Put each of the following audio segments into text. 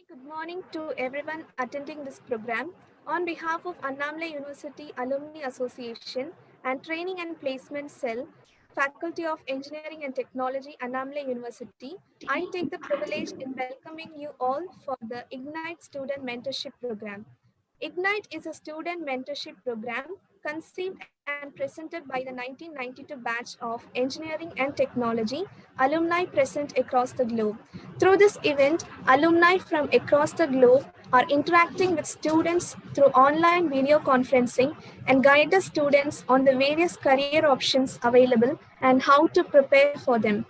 Good morning to everyone attending this program. On behalf of Annamalai University Alumni Association and Training and Placement Cell, Faculty of Engineering and Technology, Annamalai University, I take the privilege in welcoming you all for the IGNITE Student Mentorship Program. IGNITE is a student mentorship program conceived and presented by the 1992 batch of Engineering and Technology alumni present across the globe. Through this event, alumni from across the globe are interacting with students through online video conferencing and guide the students on the various career options available and how to prepare for them.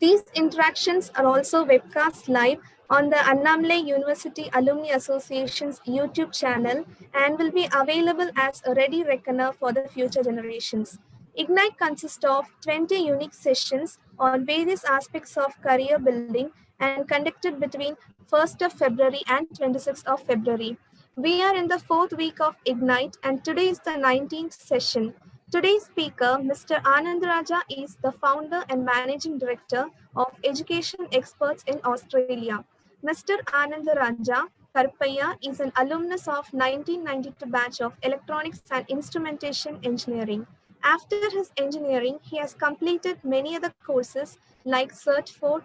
These interactions are also webcast live on the Annamalai University Alumni Association's YouTube channel and will be available as a ready reckoner for the future generations. IGNITE consists of 20 unique sessions on various aspects of career building and conducted between 1st of February and 26th of February. We are in the 4th week of IGNITE and today is the 19th session. Today's speaker, Mr. Anandarajah, is the founder and managing director of Education Experts in Australia. Mr. Anandarajah Karpaya is an alumnus of 1992 batch of Electronics and Instrumentation Engineering. After his engineering, he has completed many other courses like Cert 4,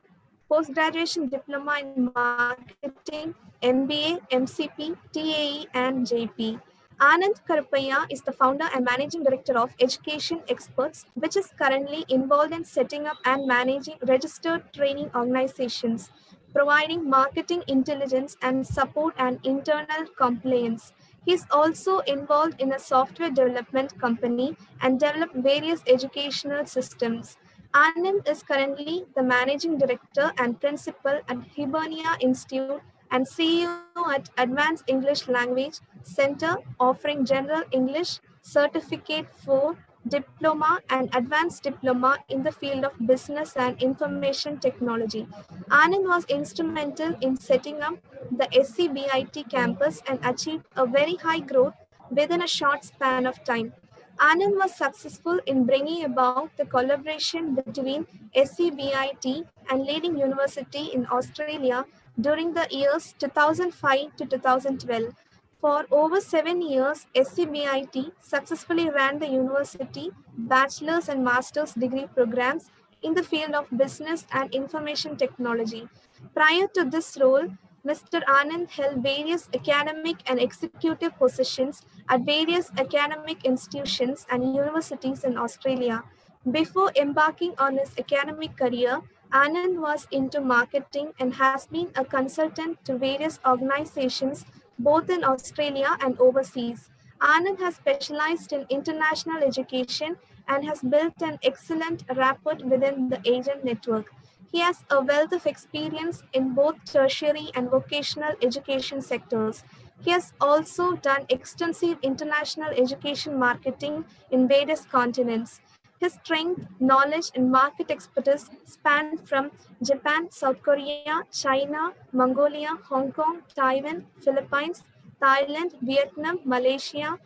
Postgraduation Diploma in Marketing, MBA, MCP, TAE, and JP. Anand Karpaya is the founder and managing director of Education Experts, which is currently involved in setting up and managing registered training organizations, providing marketing intelligence and support and internal compliance. He is also involved in a software development company and developed various educational systems. Anand is currently the managing director and principal at Hibernia Institute and CEO at Advanced English Language Center, offering General English Certificate for Diploma and Advanced Diploma in the field of Business and Information Technology. Anand was instrumental in setting up the SCBIT campus and achieved a very high growth within a short span of time. Anand was successful in bringing about the collaboration between SCBIT and leading university in Australia during the years 2005 to 2012. For over 7 years, SCBIT successfully ran the university bachelor's and master's degree programs in the field of business and information technology. Prior to this role, Mr. Anand held various academic and executive positions at various academic institutions and universities in Australia. Before embarking on his academic career, Anand was into marketing and has been a consultant to various organizations both in Australia and overseas. Anand has specialized in international education and has built an excellent rapport within the agent network. He has a wealth of experience in both tertiary and vocational education sectors. He has also done extensive international education marketing in various continents. His strength, knowledge, and market expertise span from Japan, South Korea, China, Mongolia, Hong Kong, Taiwan, Philippines, Thailand, Vietnam, Malaysia,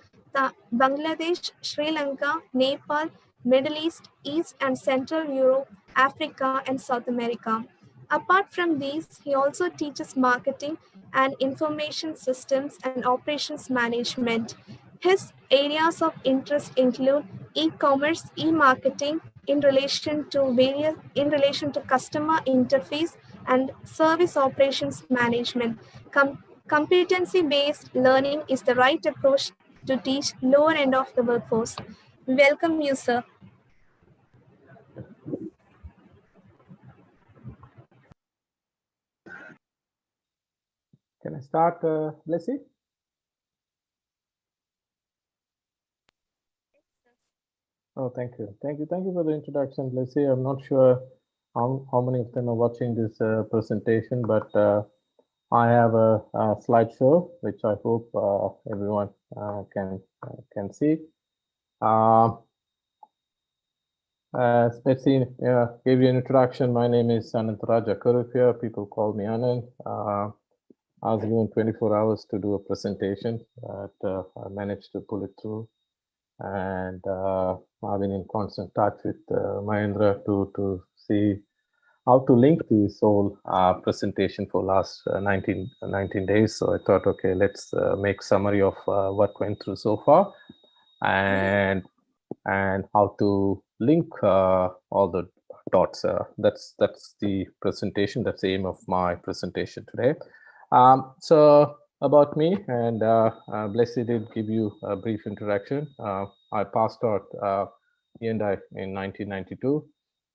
Bangladesh, Sri Lanka, Nepal, Middle East, East and Central Europe, Africa, and South America. Apart from these, he also teaches marketing and information systems and operations management. His areas of interest include e-commerce, e-marketing in relation to customer interface and service operations management. Competency-based learning is the right approach to teach lower end of the workforce. Welcome you, sir. Can I start, Leslie? Oh, thank you. Thank you for the introduction, Leslie. I'm not sure how many of them are watching this presentation, but I have a slideshow, which I hope everyone can see. As Betsy gave you an introduction, my name is Anandarajah. People call me Anand. I was given 24 hours to do a presentation, but I managed to pull it through. And I've been in constant touch with Mahendra to see how to link this whole presentation for last 19 days. So I thought, okay, let's make summary of what went through so far, and how to link all the dots. That's the presentation. That's the aim of my presentation today. So about me, and Blessy did give you a brief introduction. I passed out E&I in 1992,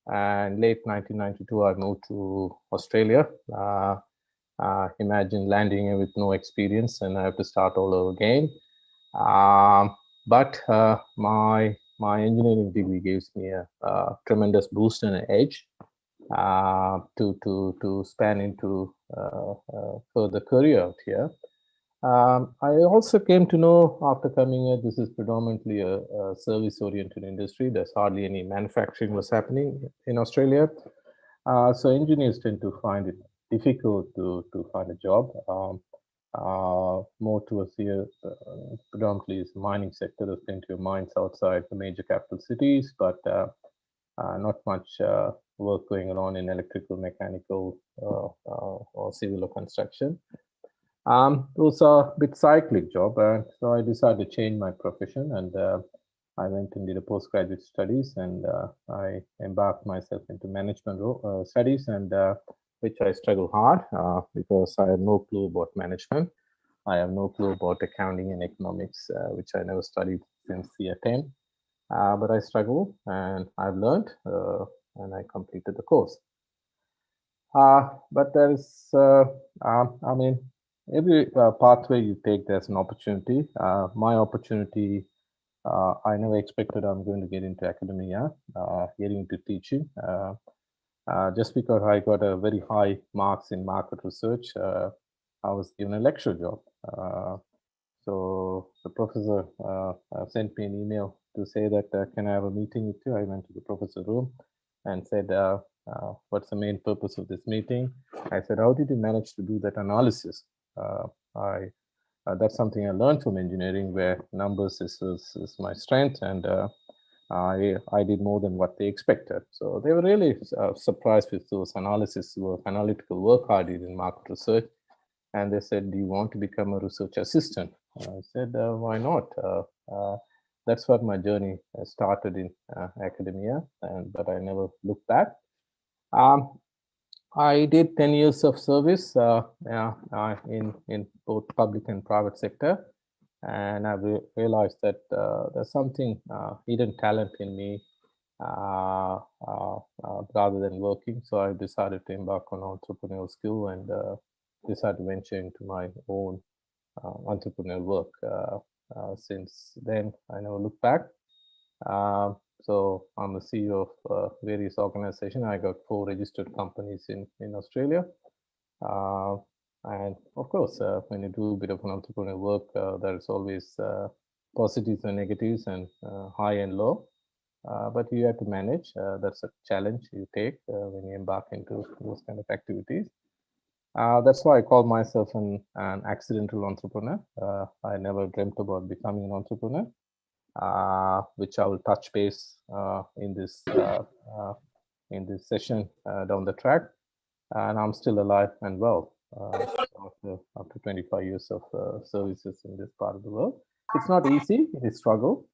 and late 1992 I moved to Australia. Imagine landing with no experience and I have to start all over again. But my engineering degree gives me a tremendous boost and an edge to span into further career out here. I also came to know after coming here, this is predominantly a service-oriented industry. There's hardly any manufacturing was happening in Australia. So engineers tend to find it difficult to find a job. More towards the predominantly is mining sector. There's plenty of mines outside the major capital cities, but not much work going on in electrical, mechanical, or civil or construction. It was a bit cyclic job, and so I decided to change my profession, and I went and did a postgraduate studies, and I embarked myself into management studies, and which I struggled hard because I had no clue about management. I have no clue about accounting and economics, which I never studied since year 10. But I struggled, and I've learned, and I completed the course. But there is, I mean, every pathway you take, there's an opportunity. My opportunity, I never expected I'm going to get into academia, getting into teaching. Just because I got a very high marks in market research, I was given a lecture job. So the professor sent me an email to say that, can I have a meeting with you? I went to the professor's room and said, what's the main purpose of this meeting? I said, how did you manage to do that analysis? That's something I learned from engineering, where numbers is my strength, and I did more than what they expected. So they were really surprised with those analytical work I did in market research. And they said, do you want to become a research assistant? I said, why not? That's what my journey started in academia, but I never looked back. I did 10 years of service in both public and private sector. And I realized that there's something hidden talent in me rather than working. So I decided to embark on entrepreneurial skill and decided to venture into my own entrepreneurial work. Since then, I never looked back. So I'm the CEO of various organizations. I got 4 registered companies in Australia. And of course, when you do a bit of an entrepreneurial work, there's always positives and negatives and high and low. But you have to manage. That's a challenge you take when you embark into those kind of activities. That's why I call myself an accidental entrepreneur. I never dreamt about becoming an entrepreneur, which I will touch base in this session down the track. And I'm still alive and well after 25 years of services in this part of the world. It's not easy. It is struggle.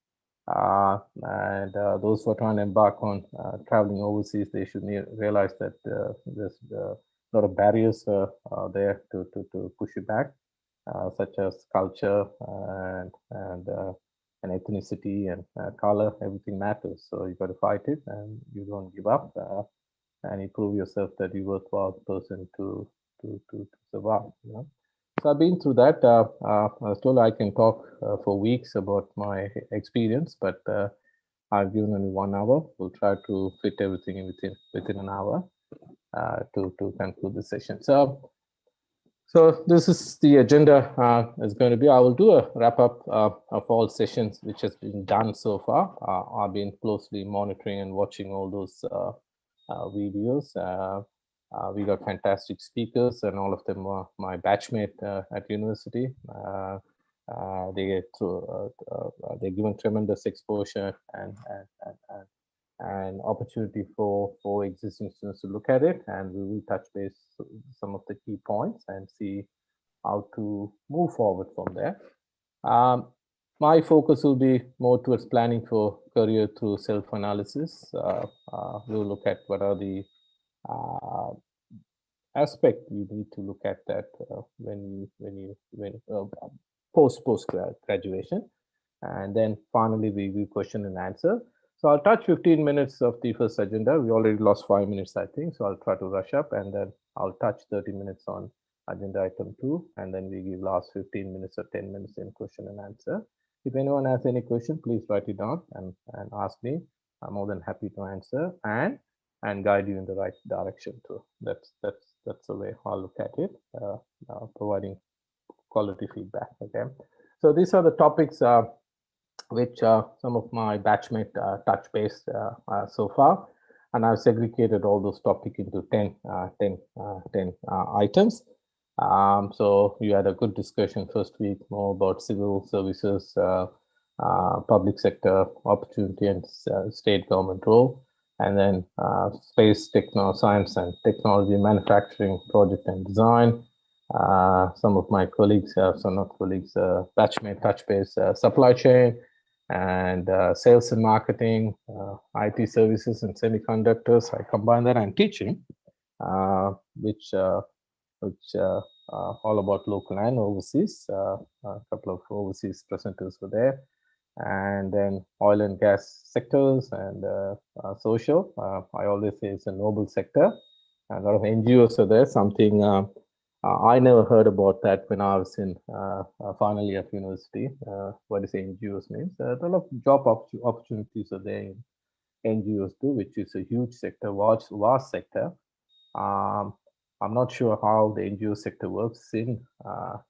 And those who are trying to embark on traveling overseas, they should realize that there's a lot of barriers there to push you back, such as culture and ethnicity and color. Everything matters. So you got to fight it, and you don't give up, and you prove yourself that you're a worthwhile person to survive. You know? So I've been through that. I was told I can talk for weeks about my experience, but I've given only 1 hour. We'll try to fit everything in within an hour to conclude the session. So this is the agenda is going to be. I will do a wrap up of all sessions which has been done so far. I've been closely monitoring and watching all those videos. We got fantastic speakers, and all of them were my batchmate at university. They get through. They're given tremendous exposure, and an opportunity for existing students to look at it, and we will touch base some of the key points and see how to move forward from there. My focus will be more towards planning for career through self-analysis. We'll look at what are the aspect you need to look at that when post graduation, and then finally we will question and answer. So I'll touch 15 minutes of the first agenda. We already lost 5 minutes, I think, so I'll try to rush up, and then I'll touch 30 minutes on agenda item 2, and then we give last 15 minutes or 10 minutes in question and answer. If anyone has any question, please write it down and ask me. I'm more than happy to answer and guide you in the right direction too. That's the way I'll look at it, providing quality feedback. Okay, so these are the topics which some of my batchmate touch base so far, and I've segregated all those topics into 10 items. So you had a good discussion first week, more about civil services, public sector opportunity, and state government role, and then space, science and technology, manufacturing, project and design. Some of my colleagues, batchmate touch base, supply chain and sales and marketing, IT services and semiconductors. I combine that, and teaching, which all about local and overseas. A couple of overseas presenters were there, and then oil and gas sectors and social. I always say it's a noble sector. A lot of NGOs are there, something I never heard about that when I was in final year of university. What does NGOs means? A lot of job opportunities are there in NGOs too, which is a huge sector, vast sector. I'm not sure how the NGO sector works in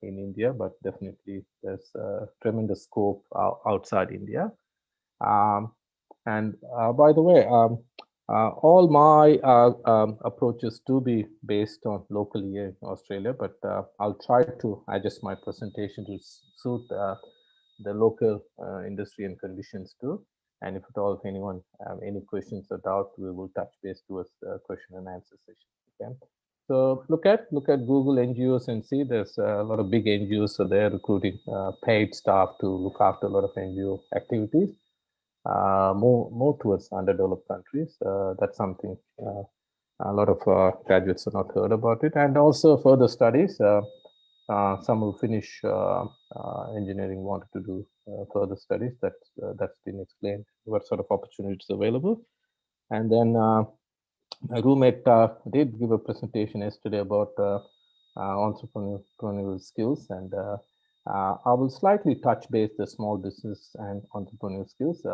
India, but definitely there's a tremendous scope outside India. And by the way, all my approaches to be based on locally here in Australia, but I'll try to adjust my presentation to suit the local industry and conditions too. And if at all, if anyone have any questions or doubt, we will touch base towards the question and answer session. Okay. So look at Google NGOs and see there's a lot of big NGOs so they're recruiting paid staff to look after a lot of NGO activities. More towards underdeveloped countries. That's something a lot of graduates have not heard about it. And also further studies. Some who finish engineering wanted to do further studies. That's been explained what sort of opportunities available. And then my roommate did give a presentation yesterday about entrepreneurial skills, and I will slightly touch base the small business and entrepreneurial skills,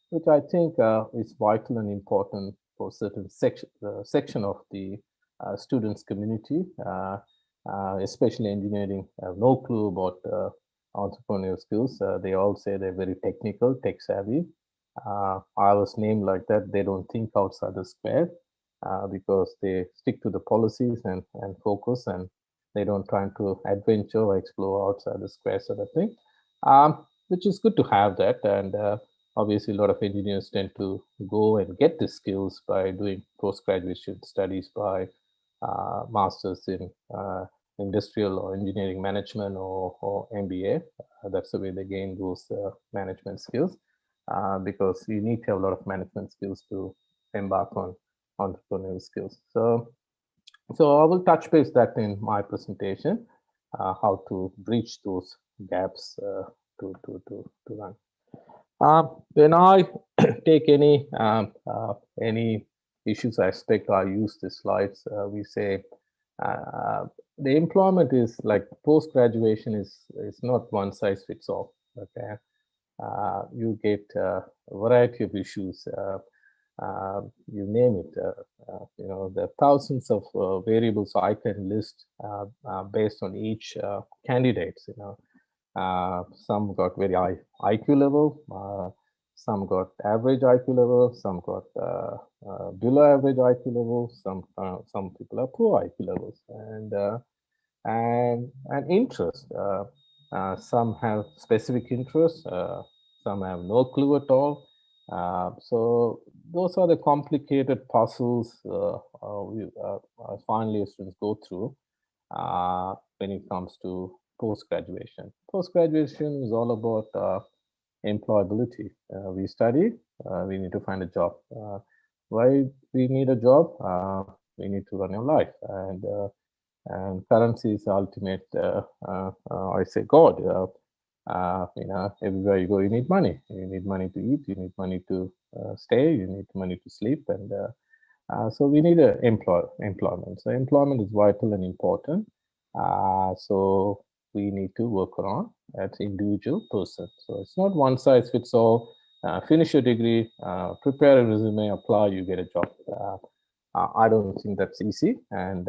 which I think is vital and important for certain section of the students community, especially engineering. Have no clue about entrepreneurial skills. They all say they're very technical, tech savvy. I was named like that. They don't think outside the square. Because they stick to the policies and focus, and they don't try to adventure or explore outside the square sort of thing, which is good to have that. And obviously, a lot of engineers tend to go and get the skills by doing post-graduation studies by masters in industrial or engineering management or MBA. That's the way they gain those management skills, because you need to have a lot of management skills to embark on entrepreneurial skills. So I will touch base that in my presentation, how to breach those gaps to run. When I take any issues aspect, I use the slides. We say the employment is like post-graduation is not one size fits all. Okay, you get a variety of issues. You name it, there are thousands of variables I can list based on each candidates. Some got very high IQ level, some got average IQ level, some got below average IQ level, some people are poor IQ levels, and interest. Some have specific interests, some have no clue at all. So those are the complicated puzzles final year students go through when it comes to post-graduation. Post-graduation is all about employability. We study, we need to find a job. Why we need a job? We need to run your life, and currency is the ultimate. I say God. Everywhere you go, you need money. You need money to eat. You need money to stay. You need money to sleep, and so we need employment. So employment is vital and important. So we need to work on as individual person. So it's not one size fits all. Finish your degree, prepare a resume, apply, you get a job. I don't think that's easy. And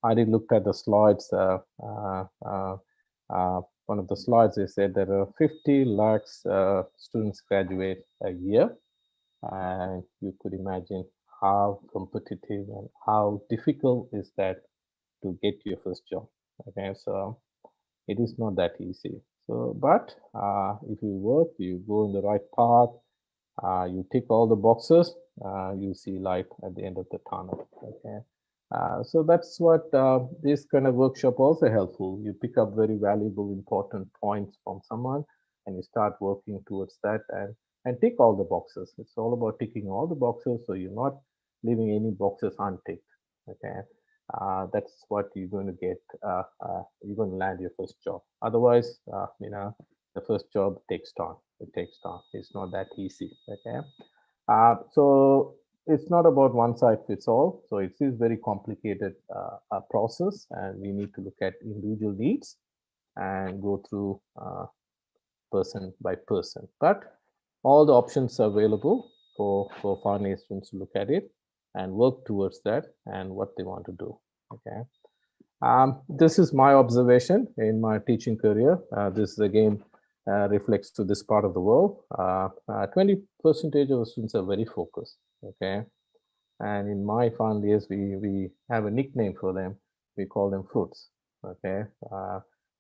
I did look at the slides. One of the slides, they said there are 50 lakhs students graduate a year. And you could imagine how competitive and how difficult is that to get your first job. Okay, so it is not that easy. So, but if you work, you go in the right path, you tick all the boxes, you see light at the end of the tunnel. Okay, so that's what this kind of workshop also helpful. You pick up very valuable, important points from someone, and you start working towards that and tick all the boxes. It's all about ticking all the boxes, so you're not leaving any boxes unticked. Okay, that's what you're going to get. You're going to land your first job. Otherwise, the first job takes time. It takes time. It's not that easy. Okay, so it's not about one size fits all. So it is very complicated process, and we need to look at individual needs and go through person by person. But all the options are available for final year students to look at it and work towards that and what they want to do. Okay. This is my observation in my teaching career. This again reflects to this part of the world. 20% of students are very focused. Okay. And in my final years, we have a nickname for them. We call them fruits. Okay.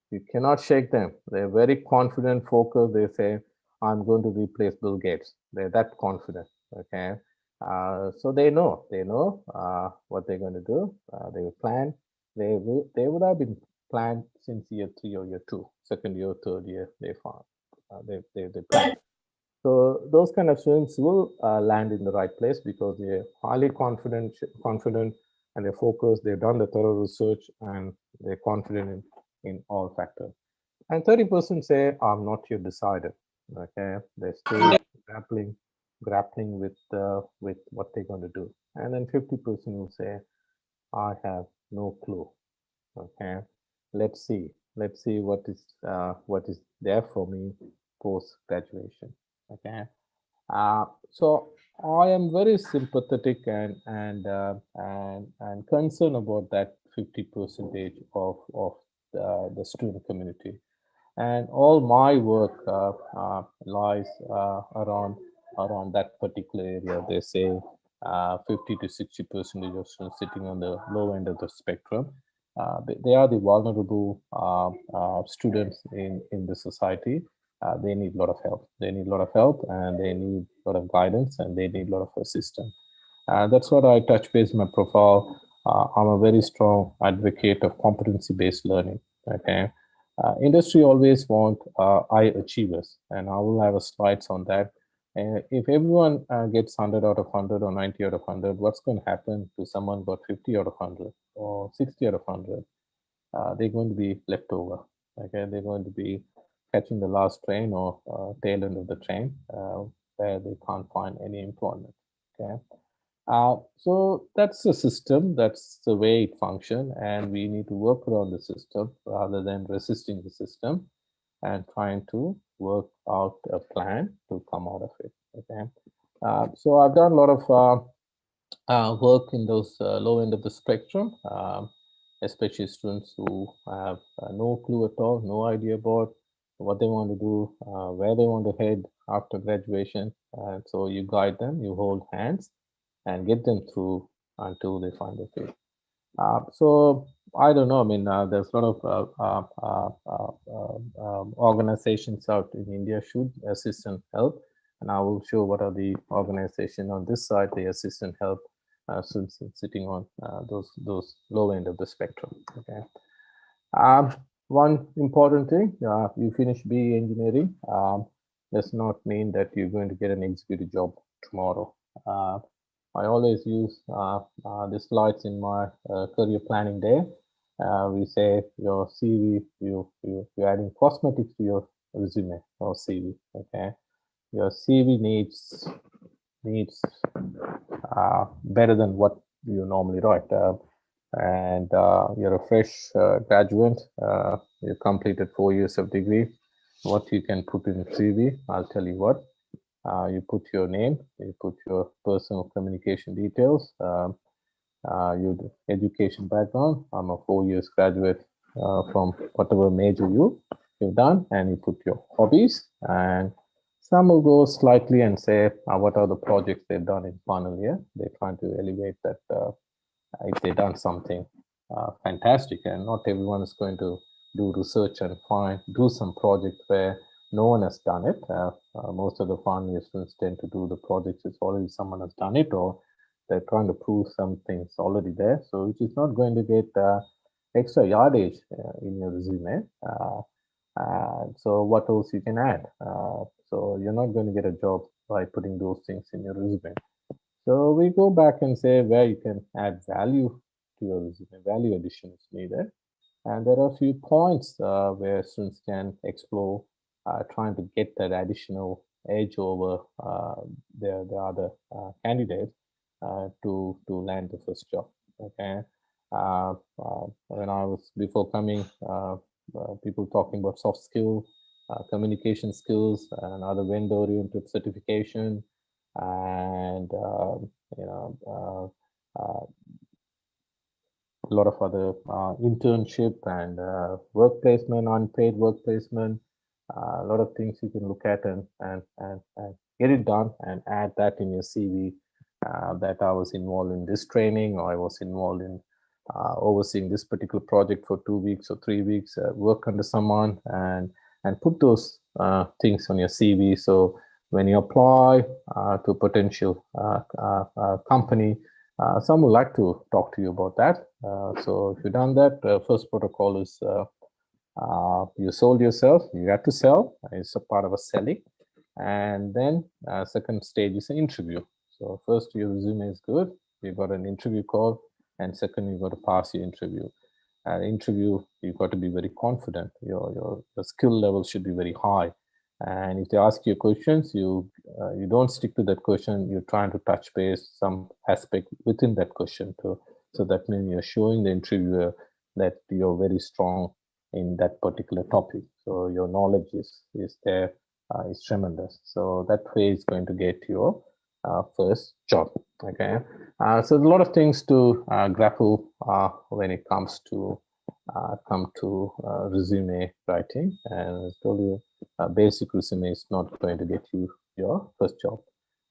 You cannot shake them. They're very confident, focused. They say, I'm going to replace Bill Gates. They're that confident. Okay. So they know what they're going to do. They will plan. They would have been planned since year 3 or year 2, second year, third year. They found they plan. So those kind of students will land in the right place because they're highly confident, and they're focused. They've done the thorough research and they're confident in all factors. And 30% say, I'm not yet decided. Okay, they're still grappling with what they're going to do. And then 50% will say, I have no clue. Okay, let's see what is there for me post graduation. Okay, so I am very sympathetic and concerned about that 50% of the student community. And all my work lies around that particular area. They say 50 to 60% of students sitting on the low end of the spectrum. They are the vulnerable students in the society. They need a lot of help. They need a lot of help, and they need a lot of guidance, and they need a lot of assistance. That's what I touch base in my profile. I'm a very strong advocate of competency-based learning. Okay. Industry always want high achievers, and I will have a slides on that. If everyone gets 100 out of 100 or 90 out of 100, what's going to happen to someone got 50 out of 100 or 60 out of 100? They're going to be left over. Okay, they're going to be catching the last train or tail end of the train where they can't find any employment. Okay. So that's the system, that's the way it functions, and we need to work around the system rather than resisting the system and trying to work out a plan to come out of it. Okay, so I've done a lot of work in those low end of the spectrum, especially students who have no clue at all, no idea about what they want to do, where they want to head after graduation. So you guide them, you hold hands, and get them through until they find their feet. So I don't know. I mean, there's a lot of organizations out in India should assist and help. and I will show what are the organization on this side, the assist and help students sitting on those low end of the spectrum. Okay. One important thing, you finish BE engineering does not mean that you're going to get an executive job tomorrow. I always use the slides in my career planning day. We say your CV, you're adding cosmetics to your resume or CV. Okay, your CV needs better than what you normally write. And you're a fresh graduate. You completed 4 years of degree. What you can put in CV, I'll tell you what. You put your name, you put your personal communication details, your education background. I'm a 4 years graduate from whatever major you've done, and you put your hobbies. And some will go slightly and say what are the projects they've done in final year. They're trying to elevate that if they've done something fantastic, and not everyone is going to do research and do some project where no one has done it. Most of the final year students tend to do the projects it's already someone has done it, or they're trying to prove something's already there, so which is not going to get extra yardage in your resume. So what else you can add? So you're not going to get a job by putting those things in your resume. So we go back and say where you can add value to your resume, value addition is needed. And there are a few points where students can explore, trying to get that additional edge over the other candidates to land the first job. Okay. When I was before coming, people talking about soft skill, communication skills, and other vendor-oriented certification, and a lot of other internship and work placement, unpaid work placement, a lot of things you can look at and get it done and add that in your CV. That I was involved in this training, or I was involved in overseeing this particular project for 2 weeks or 3 weeks, work under someone, and put those things on your CV. So when you apply to a potential company, some would like to talk to you about that. So if you've done that, first protocol is you sold yourself. You have to sell. It's a part of a selling. And then second stage is an interview. So first, your resume is good. You got an interview call, and second, you got to pass your interview. Interview, you've got to be very confident. Your skill level should be very high. And if they ask you questions, you don't stick to that question. You're trying to touch base some aspect within that question too. So that means you're showing the interviewer that you're very strong in that particular topic. So your knowledge is there, is tremendous. So that way is going to get your first job. Okay. So there's a lot of things to grapple when it comes to resume writing. And I told you, basic resume is not going to get you your first job.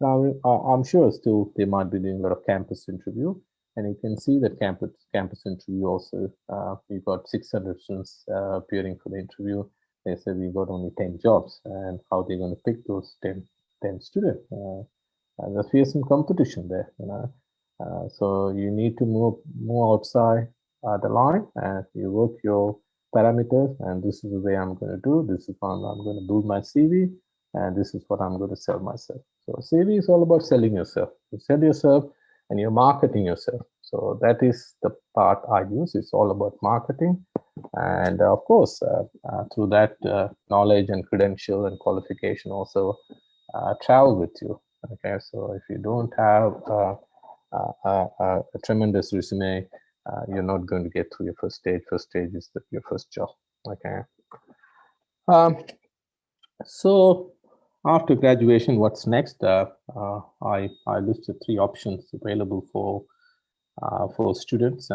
Now, I'm sure still they might be doing a lot of campus interview, and you can see that campus interview also. We got 600 students appearing for the interview. They said we got only 10 jobs, and how they're going to pick those 10 students? There's fierce competition there, you know. So you need to move outside the line, and you work your parameters, and this is the way I'm going to do. This is how I'm going to build my CV, and this is what I'm going to sell myself. So CV is all about selling yourself. You sell yourself, and you're marketing yourself. So that is the part I use. It's all about marketing, and of course, through that knowledge and credential and qualification also travel with you. Okay, so if you don't have a tremendous resume, you're not going to get through your first stage. First stage is your first job. Okay. So after graduation, what's next? I listed 3 options available for students.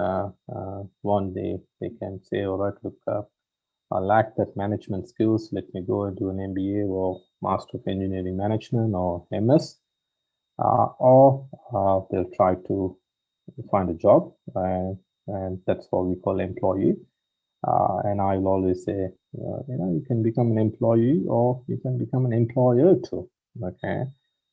One, they can say, all right, look, I lack that management skills. Let me go and do an MBA or Master of Engineering Management or MS. Or they'll try to find a job, and that's what we call employee. And I'll always say, you can become an employee, or you can become an employer too. Okay,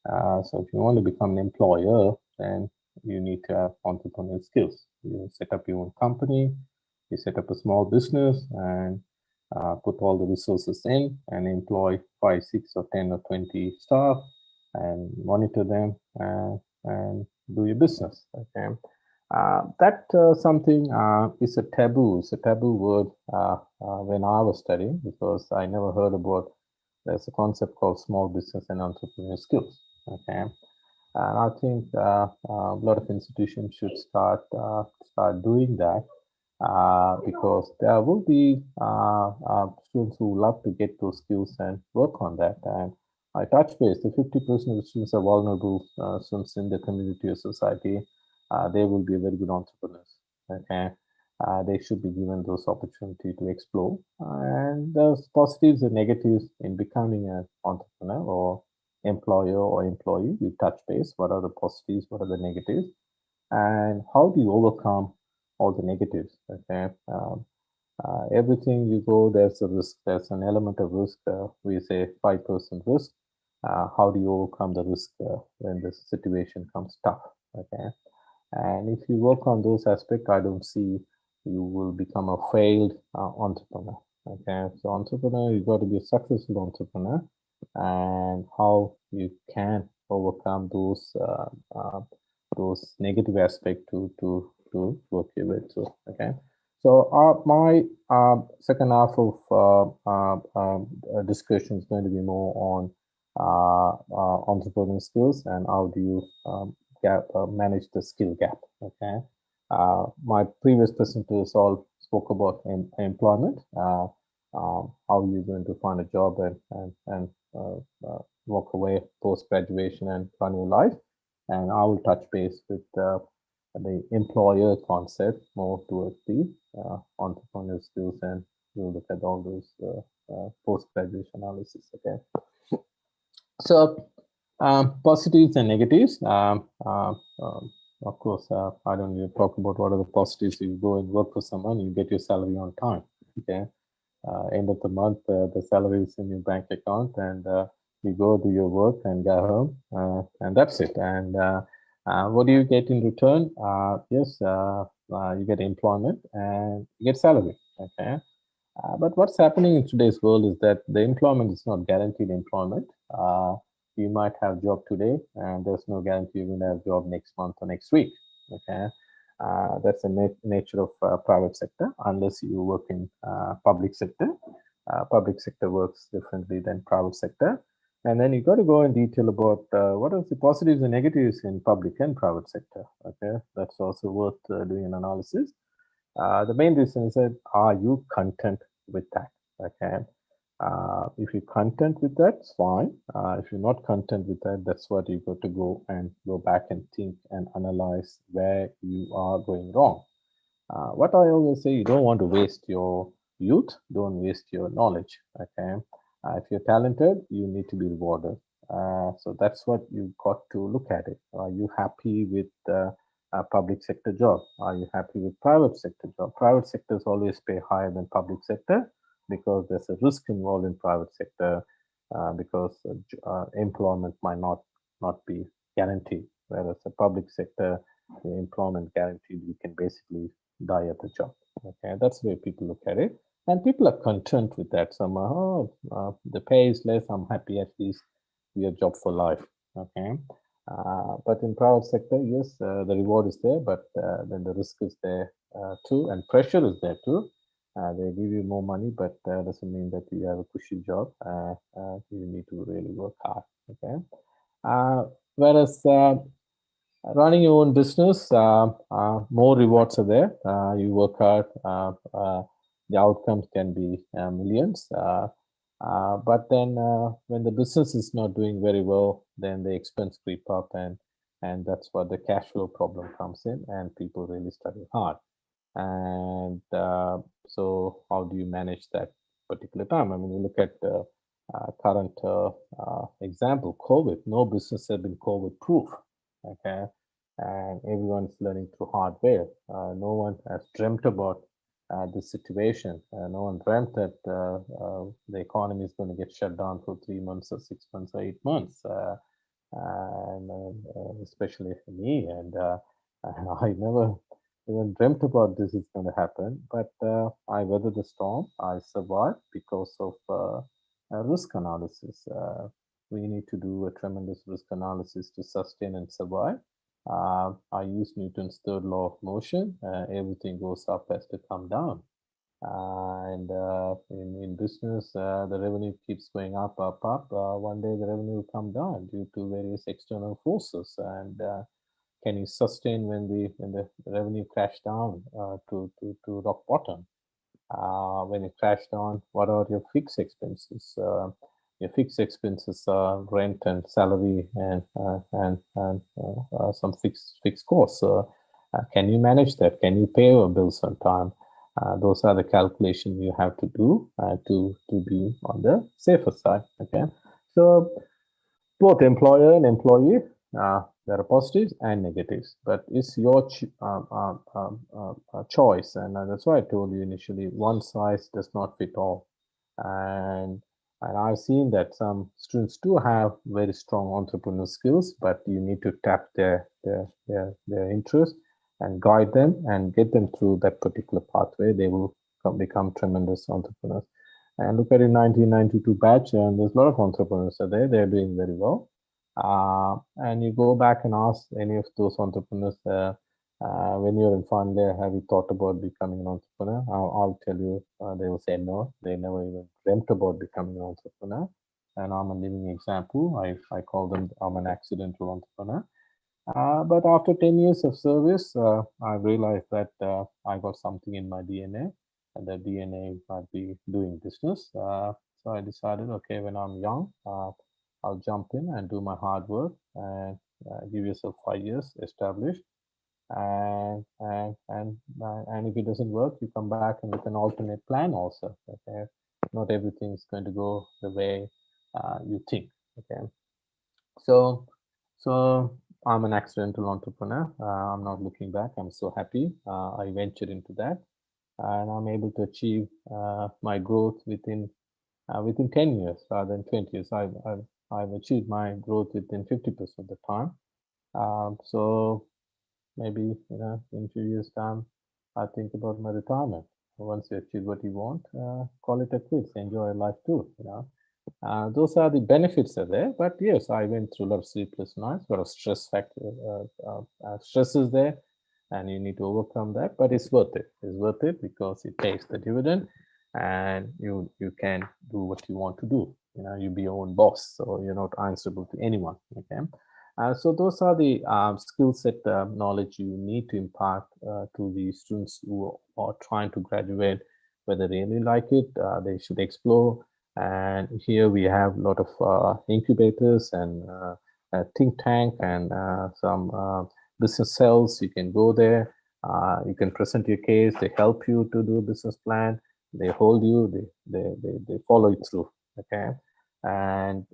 so if you want to become an employer, then you need to have entrepreneurial skills. You set up your own company, you set up a small business, and put all the resources in and employ 5, 6, or 10 or 20 staff and monitor them and do your business. Okay, that something is a taboo. It's a taboo word when I was studying, because I never heard about. There's a concept called small business and entrepreneurial skills. Okay, and I think a lot of institutions should start doing that, because there will be students who love to get those skills and work on that. And I touch base, the 50% of the students are vulnerable students in the community or society. They will be very good entrepreneurs. Okay, they should be given those opportunity to explore. And there's positives and negatives in becoming an entrepreneur or employer or employee. We touch base. What are the positives? What are the negatives? And how do you overcome all the negatives? Okay. Everything you go, there's a risk. There's an element of risk. We say 5% risk. How do you overcome the risk when the situation comes tough? Okay. And if you work on those aspects, I don't see you will become a failed entrepreneur. Okay, so entrepreneur, you got to be a successful entrepreneur, and how you can overcome those negative aspects to work your way through. Okay, so my second half of discussion is going to be more on entrepreneurial skills and how do you manage the skill gap. Okay, my previous presenters all spoke about employment, how you're going to find a job and walk away post graduation and run your life. And I will touch base with the employer concept more towards the entrepreneurial skills, and we'll look at all those post graduation analysis. Okay, so positives and negatives. Of course, I don't need to talk about what are the positives. You go and work for someone, you get your salary on time. Okay, end of the month, the salary is in your bank account, and you go do your work and go home, and that's it. And what do you get in return? Yes, you get employment and you get salary. Okay, but what's happening in today's world is that the employment is not guaranteed employment. You might have job today, and there's no guarantee you're going to have job next month or next week. Okay, that's the nature of private sector, unless you work in public sector. Public sector works differently than private sector. And then you got to go in detail about what are the positives and negatives in public and private sector. Okay, that's also worth doing an analysis. The main reason is that, are you content with that? Okay, if you're content with that, it's fine. If you're not content with that, that's what you got to go back and think and analyze where you are going wrong. What I always say, you don't want to waste your youth, don't waste your knowledge. Okay, if you're talented, you need to be rewarded. So that's what you got to look at it. Are you happy with a public sector job? Are you happy with private sector job? Private sectors always pay higher than public sector, because there's a risk involved in private sector, because employment might not be guaranteed, whereas the public sector, the employment guaranteed, you can basically die at the job. Okay, that's the way people look at it, and people are content with that. Some the pay is less, I'm happy, at least be a job for life. Okay, but in private sector, yes, the reward is there, but then the risk is there too, and pressure is there too. They give you more money, but doesn't mean that you have a cushy job. You need to really work hard. Okay, whereas running your own business, more rewards are there. You work hard, the outcomes can be millions. But then when the business is not doing very well, then the expense creep up, and that's where the cash flow problem comes in, and people really study hard. And so how do you manage that particular time? I mean, you look at the current example, COVID. No business has been COVID proof. Okay, and everyone's learning through hardware. No one has dreamt about this situation. No one dreamt that the economy is going to get shut down for 3 months or 6 months or 8 months, and especially for me. And I never even dreamt about this is going to happen. But I weathered the storm. I survived because of risk analysis. We need to do a tremendous risk analysis to sustain and survive. I use Newton's third law of motion. Everything goes up has to come down. And in business, the revenue keeps going up, up, up. One day the revenue will come down due to various external forces. And can you sustain when the revenue crash down to rock bottom? When it crashed down, what are your fixed expenses? Your fixed expenses are rent and salary and some fixed costs. Can you manage that? Can you pay your bills on time? Those are the calculations you have to do to be on the safer side. Okay, so both employer and employee, there are positives and negatives, but it's your choice, and that's why I told you initially, one size does not fit all. And I've seen that some students do have very strong entrepreneurial skills, but you need to tap their interest and guide them and get them through that particular pathway. They will become tremendous entrepreneurs. And look at the 1992 batch, and there's a lot of entrepreneurs are there. They're doing very well. And you go back and ask any of those entrepreneurs, when you're in final year, have you thought about becoming an entrepreneur? I'll tell you, they will say no. They never even dreamt about becoming an entrepreneur. And I'm a living example. I call them, I'm an accidental entrepreneur. But after 10 years of service, I realized that I got something in my DNA, and that DNA might be doing business. So I decided, okay, when I'm young, I'll jump in and do my hard work and give yourself 5 years established. And if it doesn't work, you come back and with an alternate plan also. Okay, not everything is going to go the way you think. Okay, so I'm an accidental entrepreneur. I'm not looking back. I'm so happy. I ventured into that, and I'm able to achieve my growth within 10 years rather than 20 years. I've achieved my growth within 50% of the time. So maybe in 2 years' time, I think about my retirement. Once you achieve what you want, call it a quits. Enjoy life too. Those are the benefits are there. But yes, I went through a lot of sleepless nights, a lot of stress factor. Stress is there, and you need to overcome that. But it's worth it. It's worth it because it pays the dividend, and you can do what you want to do. You be your own boss, so you're not answerable to anyone. Okay. So those are the skill set knowledge you need to impart to the students who are trying to graduate, whether they really like it, they should explore. And here we have a lot of incubators and a think tank and some business cells. You can go there, you can present your case, they help you to do a business plan, they hold you, they follow it through. Okay. And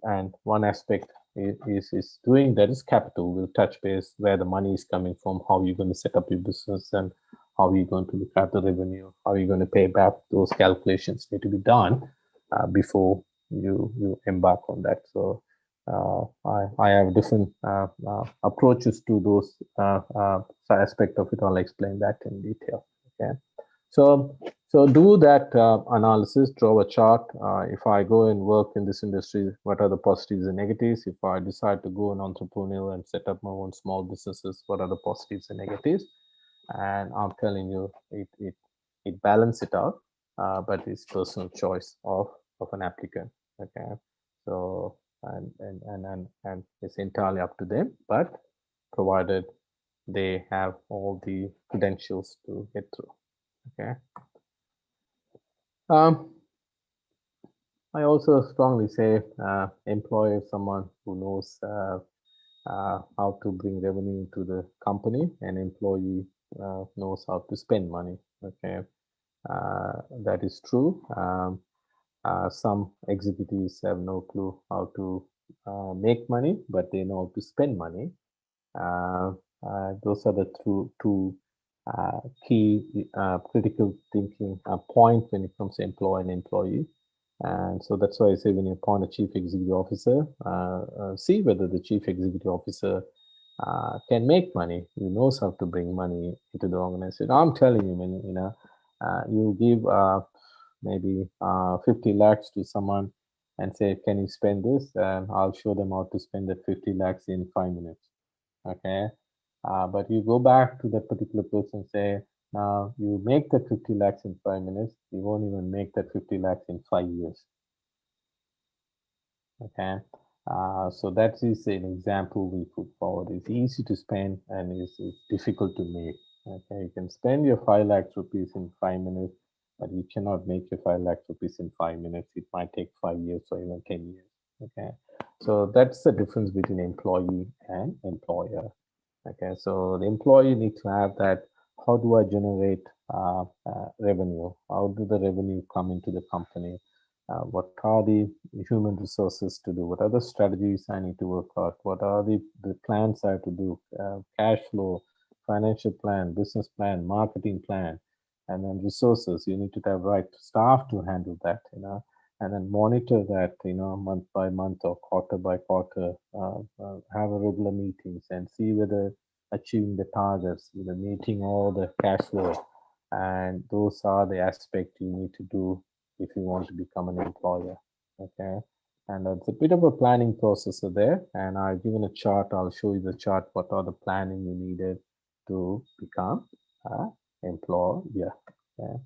one aspect is doing that is capital. We'll touch base where the money is coming from, how you're going to set up your business, and how you're going to look at the revenue, how you're going to pay back. Those calculations need to be done before you embark on that. So I have different approaches to those aspect of it. I'll explain that in detail. Okay. So do that analysis, draw a chart. If I go and work in this industry, what are the positives and negatives? If I decide to go an entrepreneurial and set up my own small businesses, what are the positives and negatives? And I'm telling you, it balances it out, but it's personal choice of an applicant. Okay, so and it's entirely up to them, but provided they have all the credentials to get through. Okay. I also strongly say employ someone who knows how to bring revenue into the company, and employee knows how to spend money. Okay, that is true. Some executives have no clue how to make money, but they know how to spend money. Those are the two key critical thinking point when it comes to employer and employee. And so that's why I say when you appoint a chief executive officer, see whether the chief executive officer can make money. He knows how to bring money into the organization. I'm telling you, when you give maybe 50 lakhs to someone and say, "Can you spend this?" And I'll show them how to spend that 50 lakhs in 5 minutes. Okay, but you go back to that particular person, say, "Now you make that 50 lakhs in 5 minutes. You won't even make that 50 lakhs in 5 years." Okay, so that is an example we put forward. It's easy to spend and it's difficult to make. Okay, you can spend your 5 lakhs rupees in 5 minutes, but you cannot make your 5 lakhs rupees in 5 minutes. It might take 5 years or even 10 years. Okay, so that's the difference between employee and employer. Okay, so the employee needs to have that. How do I generate revenue? How do the revenue come into the company? What are the human resources to do? What are the strategies I need to work out? What are the plans I have to do? Cash flow, financial plan, business plan, marketing plan, and then resources. You need to have right staff to handle that, and then monitor that, month by month or quarter by quarter. Have a regular meetings and see whether achieving the targets, meeting all the cash flow, and those are the aspects you need to do if you want to become an employer. Okay, and it's a bit of a planning process there, and I've given a chart. I'll show you the chart. What are the planning you needed to become an employer? Okay.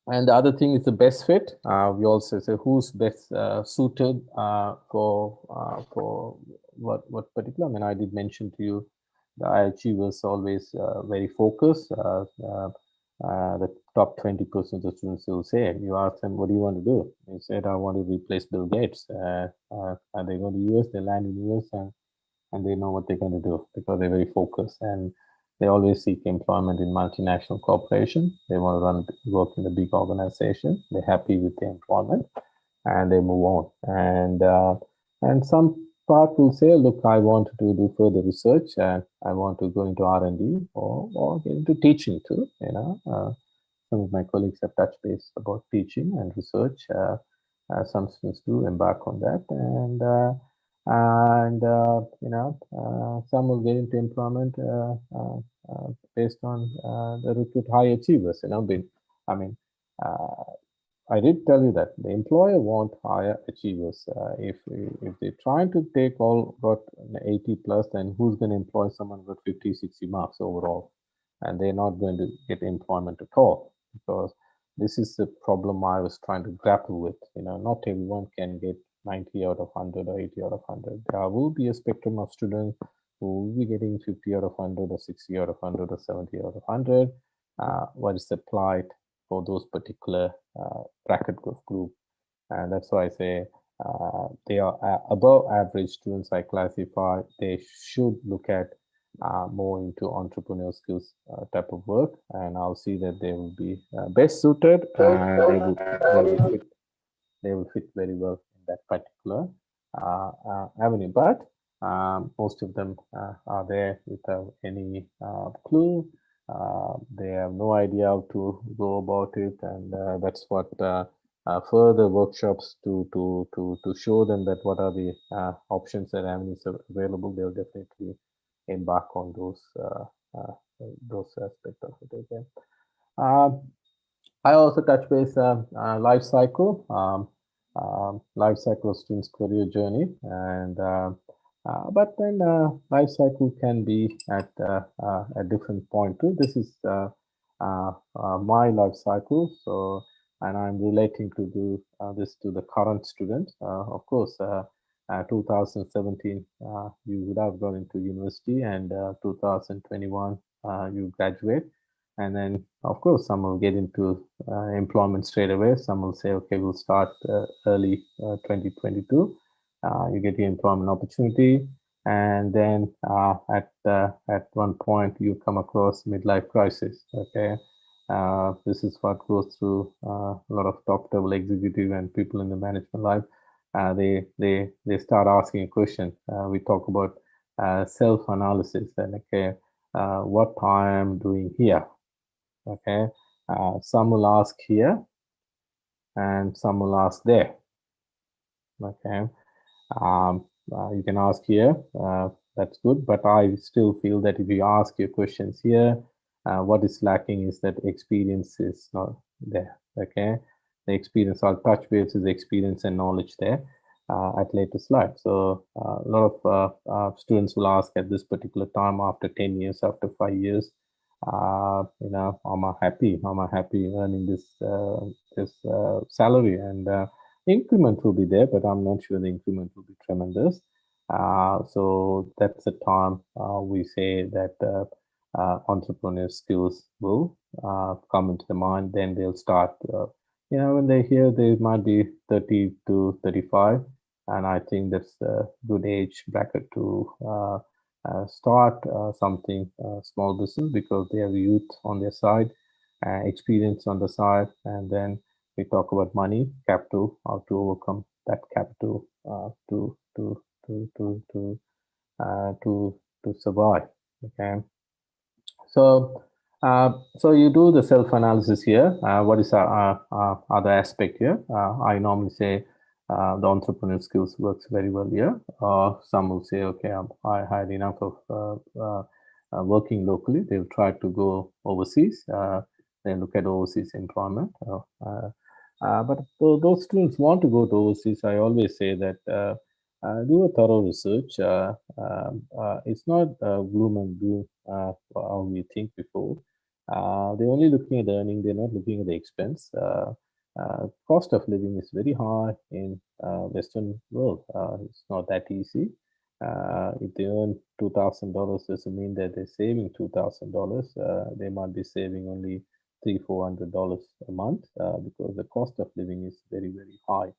And the other thing is the best fit. We also say who's best suited for what particular. I mean, I did mention to you the IHE was always very focused. The top 20% of the students will say, you ask them, what do you want to do? They said, I want to replace Bill Gates. And they go to the US, they land in the US, and they know what they're going to do because they're very focused. And they always seek employment in multinational corporation. They want to work in a big organization. They're happy with their employment, and they move on. And some part will say, look, I want to do further research, and I want to go into R&D or get into teaching too. Some of my colleagues have touched base about teaching and research. Some students do embark on that, some will get into employment based on the recruit high achievers. I did tell you that the employer want higher achievers. If they're trying to take all got 80 plus, then who's going to employ someone with 50, 60 marks overall? And they're not going to get employment at all, because this is the problem I was trying to grapple with. Not everyone can get 90 out of 100 or 80 out of 100. There will be a spectrum of students who will be getting 50 out of 100 or 60 out of 100 or 70 out of 100. What is applied for those particular bracket group? And that's why I say they are above average students I classify. They should look at more into entrepreneurial skills type of work, and I'll see that they will be best suited, and they will fit very well in that particular avenue. But most of them are there without any clue. They have no idea how to go about it, and that's what further workshops to show them that what are the options and avenues available. They'll definitely embark on those aspects of it. Okay. I also touch base life cycle, life cycle of students' career journey, and but then life cycle can be at a different point too. This is my life cycle, so, and I'm relating to do this to the current student. Of course, 2017 you would have gone into university, and 2021 you graduate. And then, of course, some will get into employment straight away. Some will say, okay, we'll start early 2022. You get the employment opportunity. And then at one point, you come across midlife crisis. Okay. This is what goes through a lot of top level executive and people in the management life. They start asking a question. We talk about self-analysis, and okay, what I am doing here. Okay, some will ask here and some will ask there. Okay, you can ask here, that's good, but I still feel that if you ask your questions here, what is lacking is that experience is not there. Okay, the experience, I'll touch base is experience and knowledge there at later slide. So a lot of students will ask at this particular time, after 10 years, after 5 years, you know, am I happy? Am I happy earning this salary? And increment will be there, but I'm not sure the increment will be tremendous. So that's the time we say that entrepreneur skills will come into the mind. Then they'll start, you know, when they hear they might be 30 to 35. And I think that's a good age bracket to start something small business, because they have youth on their side, experience on the side, and then we talk about money, capital, how to overcome that capital to survive. Okay, so you do the self-analysis here. What is our other aspect here? I normally say the entrepreneurial skills works very well here. Some will say, okay, I had enough of working locally. They'll try to go overseas. They look at overseas employment. But those students want to go to overseas. I always say that do a thorough research. It's not gloom and doom how we think before. They're only looking at the earning. They're not looking at the expense. Cost of living is very high in Western world. It's not that easy. If they earn $2,000, doesn't mean that they're saving $2,000. They might be saving only $300-400 a month because the cost of living is very, very high.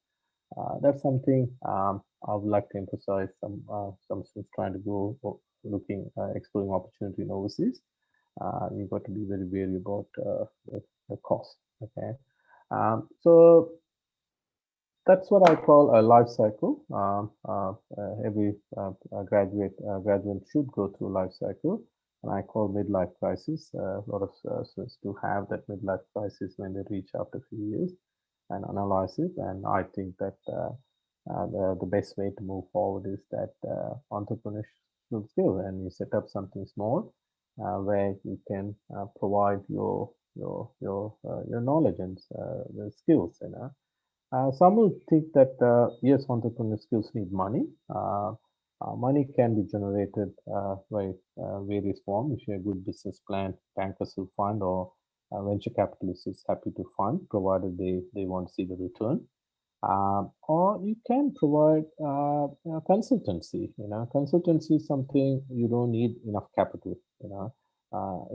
That's something I would like to emphasize. Some students trying to go looking, exploring opportunity in overseas. You've got to be very wary about the cost. Okay, so that's what I call a life cycle. Every graduate should go through life cycle, and I call midlife crisis. A lot of students do have that midlife crisis when they reach after a few years and analyze it. And I think that the best way to move forward is that entrepreneurship skill, and you set up something small where you can provide your knowledge and the skills. You know. Some will think that yes, entrepreneurial skills need money. Money can be generated by various forms. If you have a good business plan, bankers will fund, or venture capitalists is happy to fund, provided they want to see the return. Or you can provide consultancy. You know, consultancy is something you don't need enough capital. You know,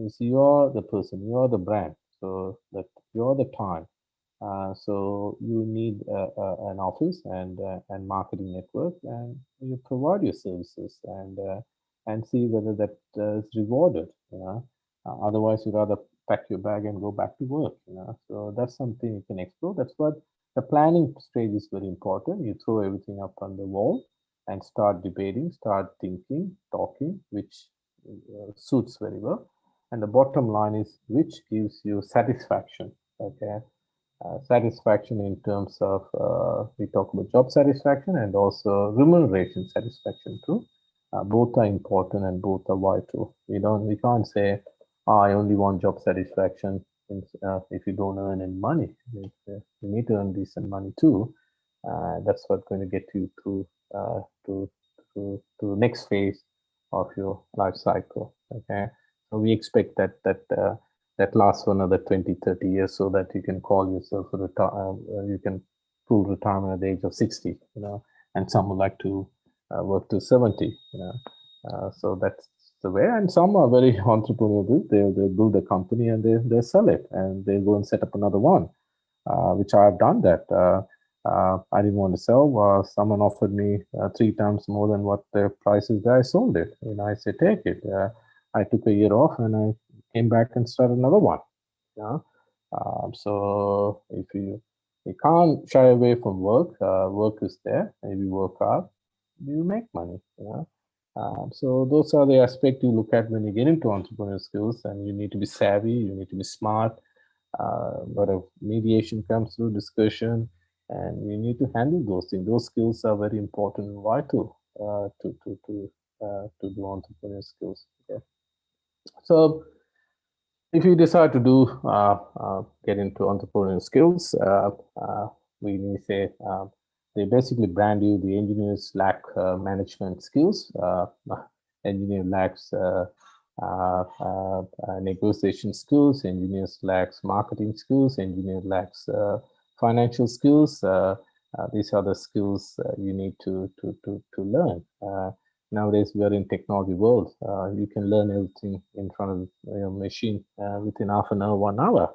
is you're the person, you're the brand, so that you're the time. So you need an office and marketing network, and you provide your services and see whether that is rewarded. You know, otherwise you'd rather pack your bag and go back to work. You know, so that's something you can explore. That's what the planning stage is very important. You throw everything up on the wall and start debating, start thinking, talking, which suits very well. And the bottom line is which gives you satisfaction. Okay. Satisfaction in terms of we talk about job satisfaction and also remuneration satisfaction too. Both are important and both are vital. We can't say I only want job satisfaction if you don't earn any money. You need to earn decent money too. That's what's going to get you through to next phase of your life cycle. Okay, so we expect that lasts for another 20-30 years, so that you can call yourself you can full retirement at the age of 60. You know, and some would like to work to 70. You know, so that's the way. And some are very entrepreneurial. They build a company and they sell it, and they go and set up another one, which I have done that. I didn't want to sell. Someone offered me 3 times more than what the price is there. I sold it. And I said, take it. I took a year off and I came back and started another one. Yeah. So if you can't shy away from work, work is there. Maybe work hard, you make money. You know? So those are the aspects you look at when you get into entrepreneurial skills, and you need to be savvy, you need to be smart. A lot of mediation comes through, discussion, and you need to handle those things. Those skills are very important and vital to do entrepreneurial skills. Okay. So if you decide to do get into entrepreneurial skills, we may say they basically brand you. The engineers lack management skills. Engineer lacks negotiation skills. Engineers lacks marketing skills. Engineer lacks financial skills. These are the skills you need to learn. Nowadays we are in technology world. You can learn everything in front of your machine within half an hour, 1 hour.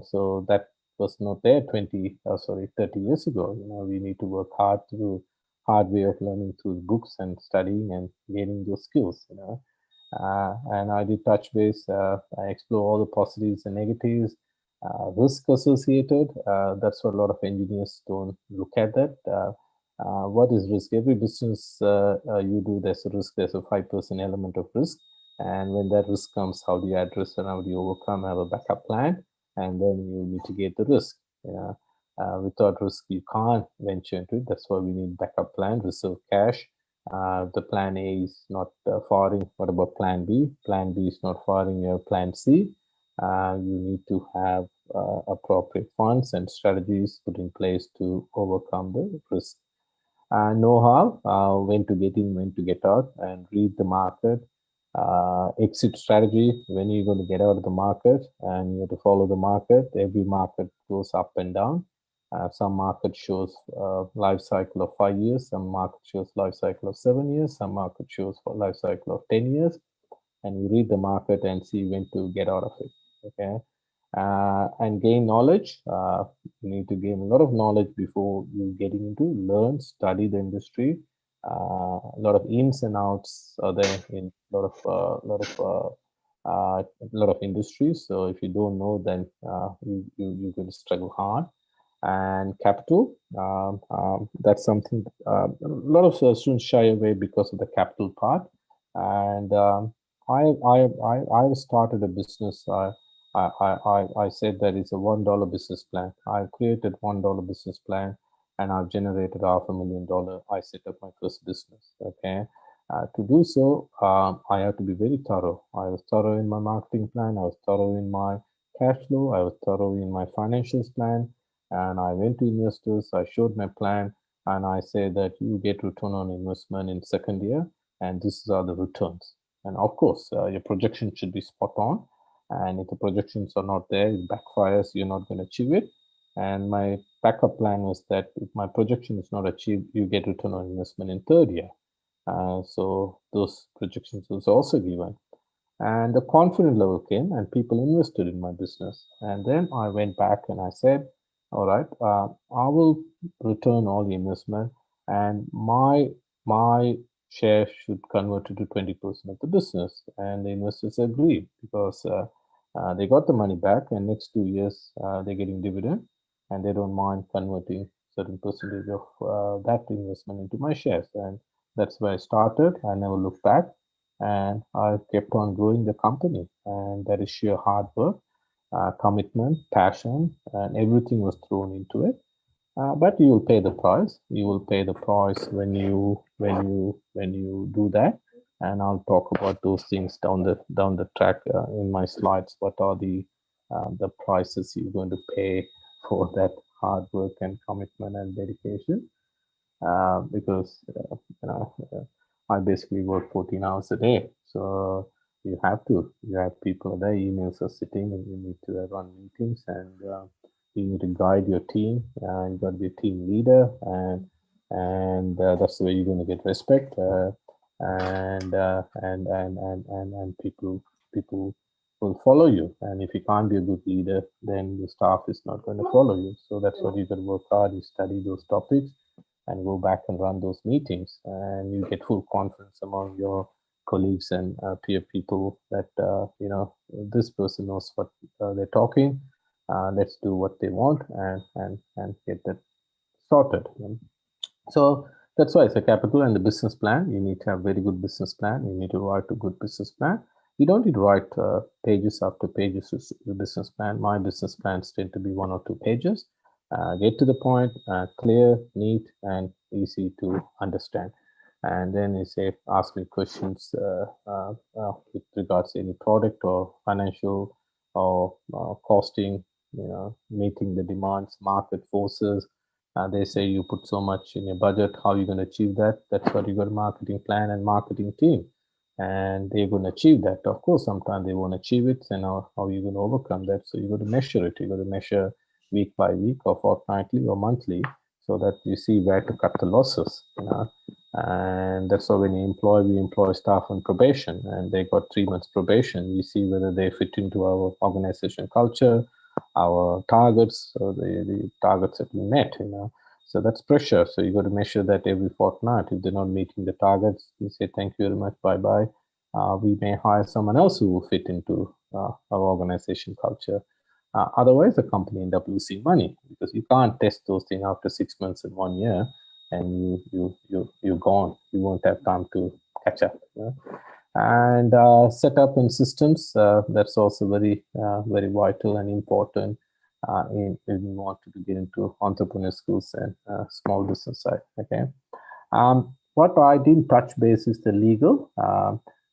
So that was not there 30 years ago. We need to work hard to do hard way of learning through books and studying and gaining those skills. And I did touch base. I explore all the positives and negatives, risk associated. That's what a lot of engineers don't look at that. What is risk? Every business you do, there's a risk. There's a 5% element of risk. And when that risk comes, how do you address and how do you overcome? Have a backup plan, and then you mitigate the risk. Without risk, you can't venture into it. That's why we need backup plan, reserve cash. The plan A is not firing. What about plan B? Plan B is not firing. You have plan C. You need to have appropriate funds and strategies put in place to overcome the risk. Know how, when to get in, when to get out, and read the market. Exit strategy, when you're going to get out of the market, and you have to follow the market. Every market goes up and down. Some market shows life cycle of 5 years, some market shows life cycle of 7 years, some market shows for life cycle of 10 years, and you read the market and see when to get out of it. Okay. And gain knowledge. You need to gain a lot of knowledge before you getting into learn, study the industry. A lot of ins and outs are there in a lot of industries. So if you don't know, then you're going to struggle hard. And capital, that's something a lot of students shy away because of the capital part. And I started a business. I said that it's a $1 business plan. I created $1 business plan, and I've generated $500,000. I set up my first business. Okay. To do so, I have to be very thorough. I was thorough in my marketing plan. I was thorough in my cash flow. I was thorough in my financials plan. And I went to investors. I showed my plan, and I said that you get return on investment in second year, and this are the returns. And of course, your projection should be spot on. And if the projections are not there, it backfires, you're not going to achieve it. And my backup plan was that if my projection is not achieved, you get return on investment in third year. So those projections was also given. And the confidence level came, and people invested in my business. And then I went back and I said, all right, I will return all the investment, and my share should convert to 20% of the business. And the investors agreed, because they got the money back, and next 2 years they're getting dividend, and they don't mind converting certain percentage of that investment into my shares. And that's where I started. I never looked back, and I kept on growing the company. And that is sheer hard work, commitment, passion, and everything was thrown into it. But you will pay the price. You will pay the price when you do that. And I'll talk about those things down the track in my slides. What are the prices you're going to pay for that hard work and commitment and dedication? Because I basically work 14 hours a day. So you have people there, emails are sitting, and you need to run meetings, and you need to guide your team. You got to be a team leader, and that's the way you're going to get respect. And people will follow you. And if you can't be a good leader, then the staff is not going to follow you. So that's what you got to work hard. You study those topics and go back and run those meetings, and you get full confidence among your colleagues and peer people that this person knows what they're talking. Let's do what they want and get that sorted. So That's why it's a capital and the business plan. You need to have very good business plan. You need to write a good business plan. You don't need to write pages after pages of the business plan. My business plans tend to be 1 or 2 pages. Get to the point, clear, neat, and easy to understand. And then you say, ask me questions with regards to any product or financial or costing, meeting the demands, market forces. They say you put so much in your budget, how are you going to achieve that? That's what you got a marketing plan and marketing team. And they're going to achieve that. Of course, sometimes they won't achieve it. And how are you going to overcome that? So you got to measure it. You got to measure week by week or fortnightly or monthly so that you see where to cut the losses. And that's why when we employ staff on probation and they got 3 months probation, we see whether they fit into our organization culture, our targets, or the targets that we met, So that's pressure. So you got to measure that every fortnight. If they're not meeting the targets, you say, thank you very much, bye-bye. We may hire someone else who will fit into our organization culture. Otherwise, the company end up losing money because you can't test those things after 6 months and 1 year, and you're gone. You won't have time to catch up. And setup and systems, that's also very vital and important if you want to get into entrepreneur skills and small business side. Okay. What I didn't touch base is the legal.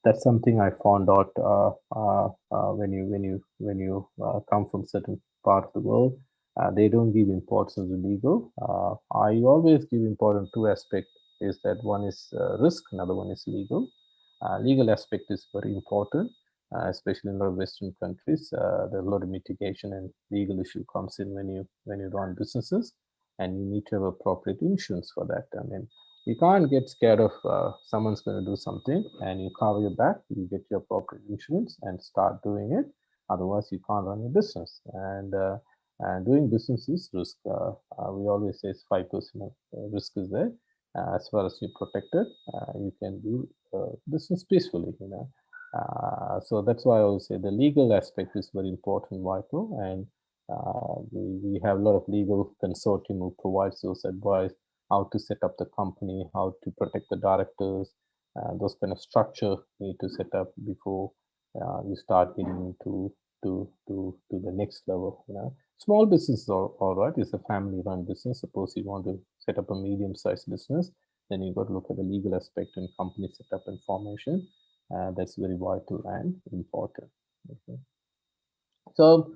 That's something I found out when you come from certain part of the world. They don't give importance to legal. I always give importance to two aspects. Is that one is risk, another one is legal. Legal aspect is very important, especially in a lot of Western countries. There's a lot of mitigation and legal issue comes in when you run businesses, and you need to have appropriate insurance for that. I mean, you can't get scared of someone's going to do something and you cover your back. You get your appropriate insurance and start doing it. Otherwise, you can't run your business. And doing business is risk. We always say 5% of risk is there. As far as you're protected, you can do business peacefully, so that's why I always say the legal aspect is very important, vital, and we have a lot of legal consortium who provides those advice, how to set up the company, how to protect the directors, those kind of structure you need to set up before you start getting into to the next level. Small business are all right. It's a family-run business. Suppose you want to set up a medium-sized business, then you got to look at the legal aspect and company setup and formation. That's very vital and important. Okay. So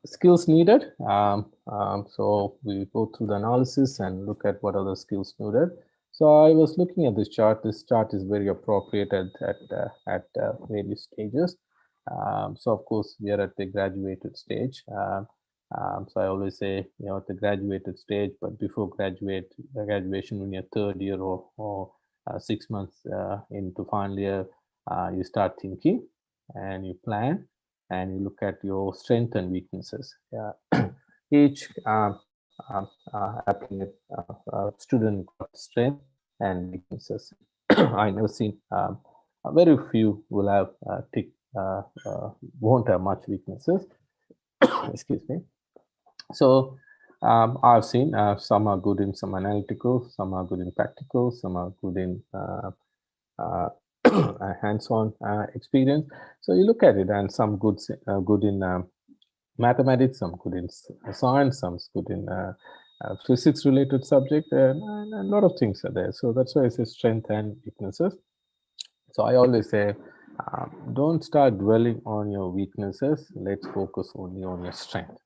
skills needed. So we go through the analysis and look at what are the skills needed. So I was looking at this chart. This chart is very appropriate at various stages. So of course we are at the graduated stage. So I always say, at the graduated stage, but before graduation, when you're third year or 6 months into final year, you start thinking and you plan and you look at your strengths and weaknesses. Each applicant student got strength and weaknesses. I never seen very few will have won't have much weaknesses. Excuse me. So I've seen some are good in some analytical, some are good in practical, some are good in hands-on experience. So you look at it, and some good in mathematics, some good in science, some's good in physics-related subject, and a lot of things are there. So that's why I say strength and weaknesses. So I always say, don't start dwelling on your weaknesses. Let's focus only on your strength.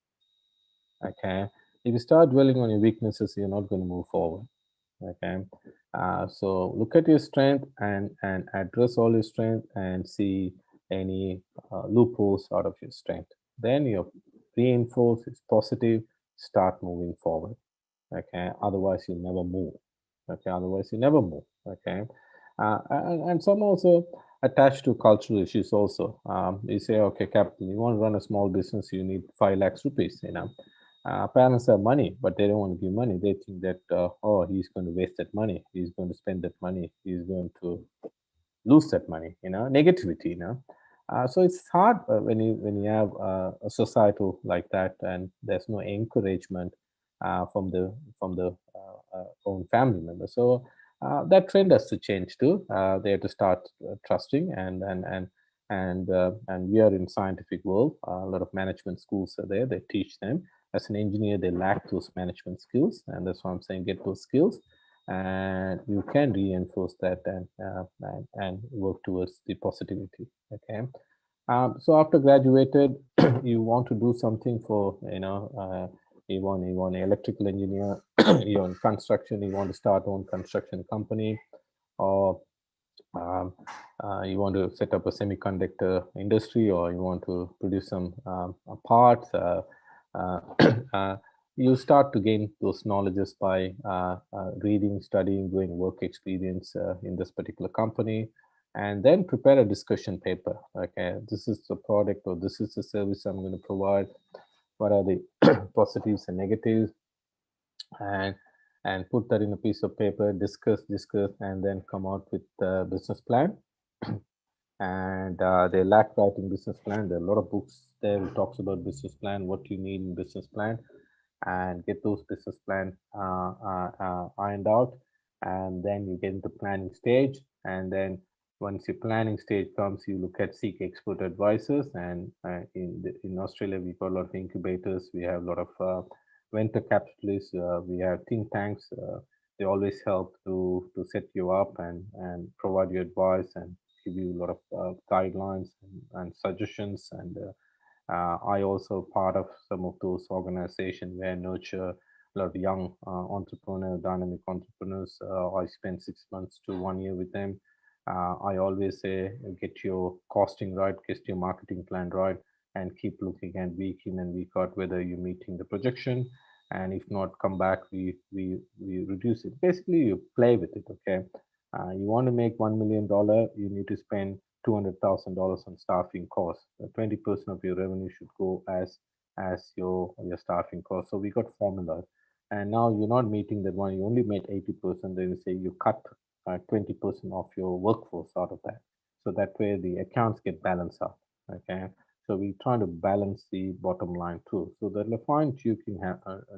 Okay. If you start dwelling on your weaknesses, you're not going to move forward. Okay. So look at your strength and address all your strength and see any loopholes out of your strength. Then you reinforce it's positive, start moving forward. Okay. Otherwise you'll never move. Okay. Otherwise you never move. Okay. And some also attached to cultural issues also. You say, okay, capital, you want to run a small business, you need 5 lakhs rupees, parents have money, but they don't want to give money. They think that, oh, he's going to waste that money. He's going to spend that money. He's going to lose that money, negativity, so it's hard when you have a societal like that, and there's no encouragement from the own family members. So that trend has to change too. They have to start trusting, and we are in scientific world. A lot of management schools are there. They teach them. As an engineer, they lack those management skills, and that's why I'm saying get those skills, and you can reinforce that and work towards the positivity. Okay. So after graduated, you want to do something for, you want an electrical engineer, you're in construction, you want to start own construction company, or you want to set up a semiconductor industry, or you want to produce some parts. You start to gain those knowledges by reading, studying, doing work experience in this particular company, and then prepare a discussion paper. Okay, this is the product, or this is the service I'm going to provide. What are the positives and negatives? And put that in a piece of paper, discuss, and then come out with a business plan. And they lack writing business plan. There are a lot of books there who talks about business plan, what you need in business plan, and get those business plan ironed out. And then you get into planning stage, and then once your planning stage comes, you look at seek expert advisors. And in Australia, we've got a lot of incubators. We have a lot of venture capitalists. We have think tanks. They always help to set you up and provide you advice and give you a lot of guidelines and suggestions. And I also part of some of those organizations where I nurture a lot of young dynamic entrepreneurs. I spend 6 months to 1 year with them. I always say, get your costing right, get your marketing plan right, and keep looking at week in and week out whether you're meeting the projection. And if not, come back, we reduce it. Basically, you play with it, okay? You want to make $1 million, you need to spend $200,000 on staffing costs. 20% of your revenue should go as your staffing cost. So we got formulas. And now you're not meeting that one, you only made 80%, then you say you cut 20% of your workforce out of that. So that way the accounts get balanced out, okay? So we try to balance the bottom line too. So the fine tuning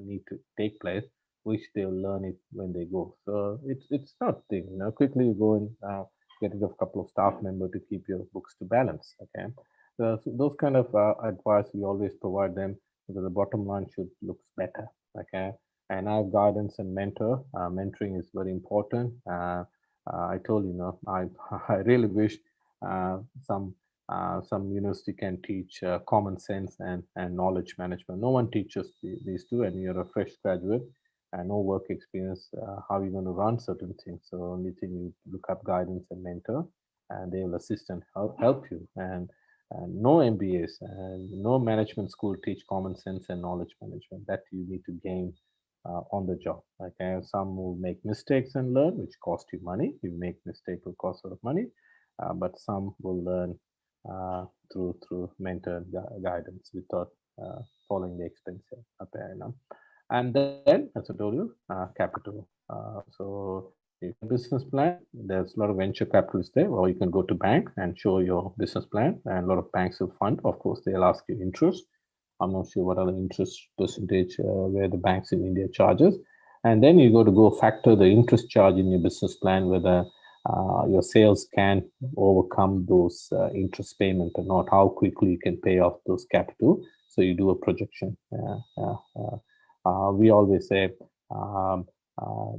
need to take place, which they'll learn it when they go. So it's not thing, quickly you go and get rid of a couple of staff members to keep your books to balance, okay? So those kind of advice we always provide them, because the bottom line should look better, okay? And I have guidance and mentor. Mentoring is very important. I told you, I really wish some university can teach common sense and knowledge management. No one teaches these two, and you're a fresh graduate and no work experience. How are you going to run certain things? So only thing, you look up guidance and mentor, and they will assist and help you. And no MBAs and no management school teach common sense and knowledge management. That you need to gain on the job. Okay, some will make mistakes and learn, which cost you money. You make mistake will cost a lot of money, but some will learn through mentor guidance without following the expense apparent. And then, as I told you, capital. So if you business plan, there's a lot of venture capitalists there, or you can go to bank and show your business plan, and a lot of banks will fund. Of course, they'll ask you interest. I'm not sure what are the interest percentage where the banks in India charges. And then you go factor the interest charge in your business plan, whether your sales can overcome those interest payment or not, how quickly you can pay off those capital. So you do a projection. We always say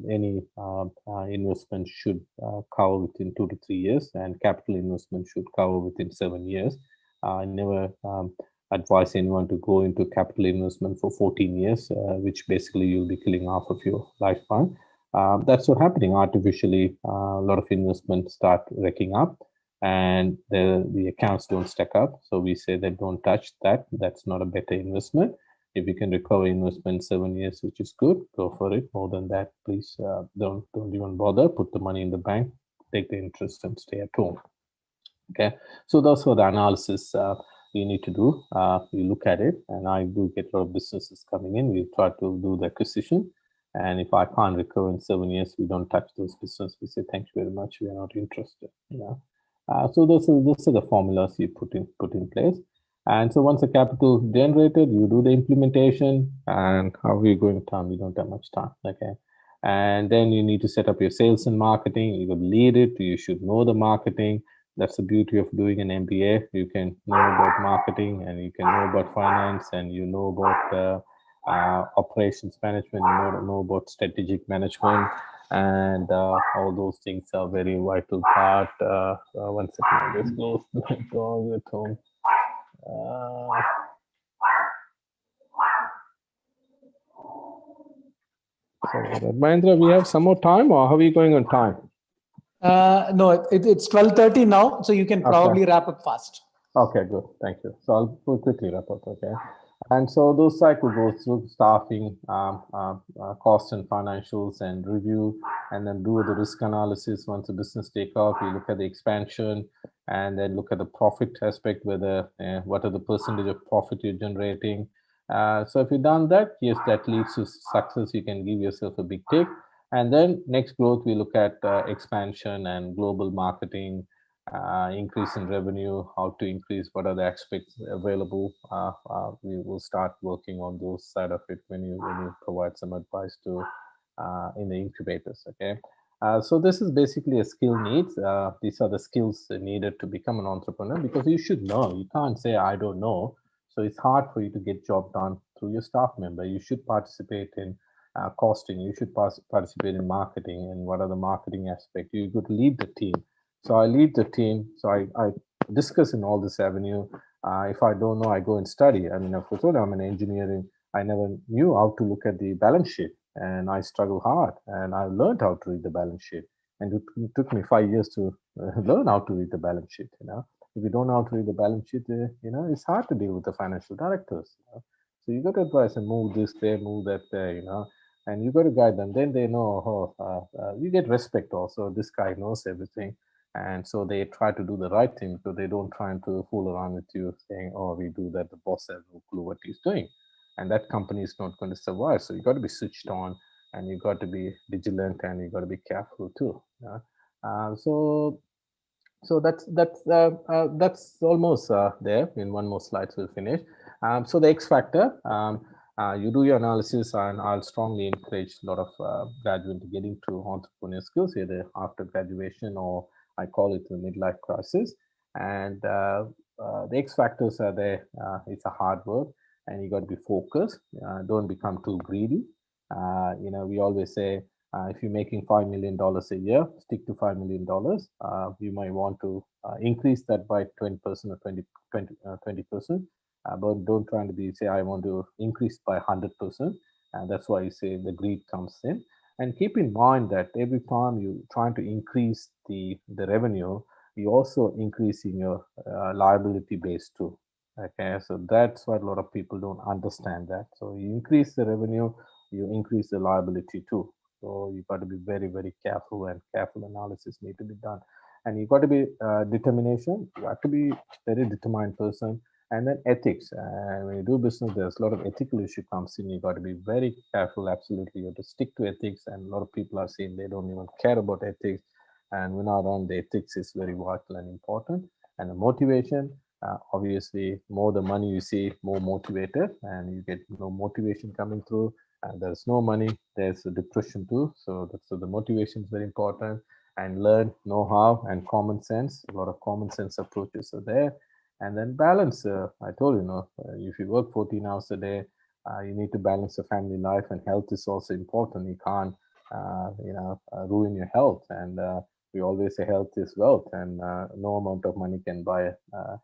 any investment should cover within 2 to 3 years, and capital investment should cover within 7 years. I never advise anyone to go into capital investment for 14 years, which basically you'll be killing half of your lifetime. That's what's happening artificially. A lot of investments start wrecking up, and the accounts don't stack up. So we say that don't touch that. That's not a better investment. If you can recover investment 7 years, which is good, go for it. More than that, please don't even bother. Put the money in the bank, take the interest, and stay at home. Okay, so those are the analysis you need to do. You look at it, and I do get a lot of businesses coming in. We try to do the acquisition, and if I can't recover in 7 years, we don't touch those businesses. We say thank you very much. We are not interested. So those are the formulas you put in place. And so once the capital generated, you do the implementation. And how are we going time? We don't have much time. Okay. And then you need to set up your sales and marketing. You could lead it. You should know the marketing. That's the beauty of doing an MBA. You can know about marketing, and you can know about finance, and you know about operations management, you know about strategic management, and all those things are very vital part. One second, let's go. My dog at home. So, Mahendra, we have some more time, or how are we going on time? No, it's 12:30 now, so you can probably wrap up fast. Okay, good. Thank you. So I'll quickly wrap up, okay? And so those cycle goes through staffing, cost and financials, and review, and then do the risk analysis. Once the business take off, you look at the expansion, and then look at the profit aspect, whether what are the percentage of profit you're generating. So if you've done that, yes, that leads to success. You can give yourself a big tick. And then next growth, we look at expansion and global marketing, increase in revenue, how to increase, what are the aspects available. We will start working on those side of it when you provide some advice to in the incubators. Okay. So this is basically a skill needs. These are the skills needed to become an entrepreneur, because you should know. You can't say I don't know. So it's hard for you to get job done through your staff member. You should participate in costing. You should participate in marketing, and what are the marketing aspects. You could lead the team. So I lead the team. So I discuss in all this avenue. If I don't know, I go and study. I mean, of course, I'm an engineering. I never knew how to look at the balance sheet, and I struggle hard. And I learned how to read the balance sheet. And it took me 5 years to learn how to read the balance sheet. If you don't know how to read the balance sheet, it's hard to deal with the financial directors. So you got to advise and move this there, move that there, and you got to guide them. Then they know, you get respect also. This guy knows everything. And so they try to do the right thing, because they don't try to fool around with you saying, oh, we do that. The boss has no clue what he's doing. And that company is not going to survive. So you got to be switched on, and you got to be vigilant, and you got to be careful too. So that's almost there. In one more slide, we'll finish. So the X factor, you do your analysis, and I'll strongly encourage a lot of graduates to get into entrepreneurial skills either after graduation, or I call it the midlife crisis. And the X factors are there. It's a hard work, and you got to be focused. Don't become too greedy. We always say, if you're making $5 million a year, stick to $5 million. You might want to increase that by 20% or 20%, but don't try to say, I want to increase by 100%. And that's why you say the greed comes in. And keep in mind that every time you're trying to increase the revenue, you're also increasing your liability base too. Okay, so that's what a lot of people don't understand that. So you increase the revenue, you increase the liability too. So you got to be very, very careful, and careful analysis need to be done. And you got to be determination. You have to be very determined person. And then ethics. When you do business, there's a lot of ethical issue comes in. You got to be very careful. Absolutely, you have to stick to ethics. And a lot of people are saying they don't even care about ethics. And when I run, the ethics is very vital and important. And the motivation, obviously, more the money you see, more motivated, and you get no motivation coming through. There's no money, there's a depression too. So the motivation is very important. And learn know-how and common sense. A lot of common sense approaches are there. And then balance. I told you, if you work 14 hours a day, you need to balance the family life, and health is also important. You can't, ruin your health. And we always say health is wealth, and no amount of money can buy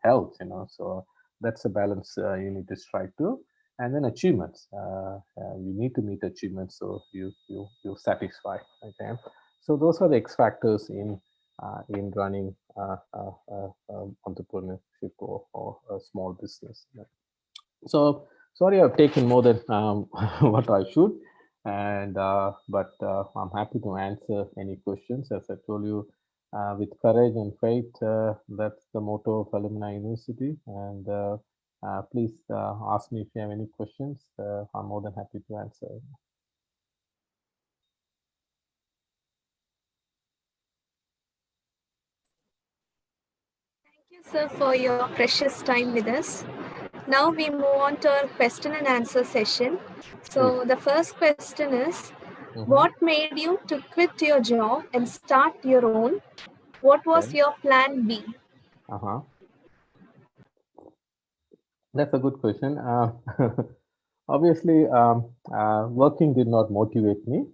health. So that's a balance you need to strike to. And then achievements. You need to meet achievements, so you're satisfied. Okay. So those are the X factors in running entrepreneurship or a small business. So sorry, I've taken more than what I should, and but I'm happy to answer any questions. As I told you, with courage and faith, that's the motto of Alumni University. And please ask me if you have any questions. I'm more than happy to answer. Thank you, sir, for your precious time with us. Now we move on to our question and answer session. So the first question is, What made you to quit your job and start your own? What was Okay. your plan B? Uh-huh. That's a good question. Obviously, working did not motivate me.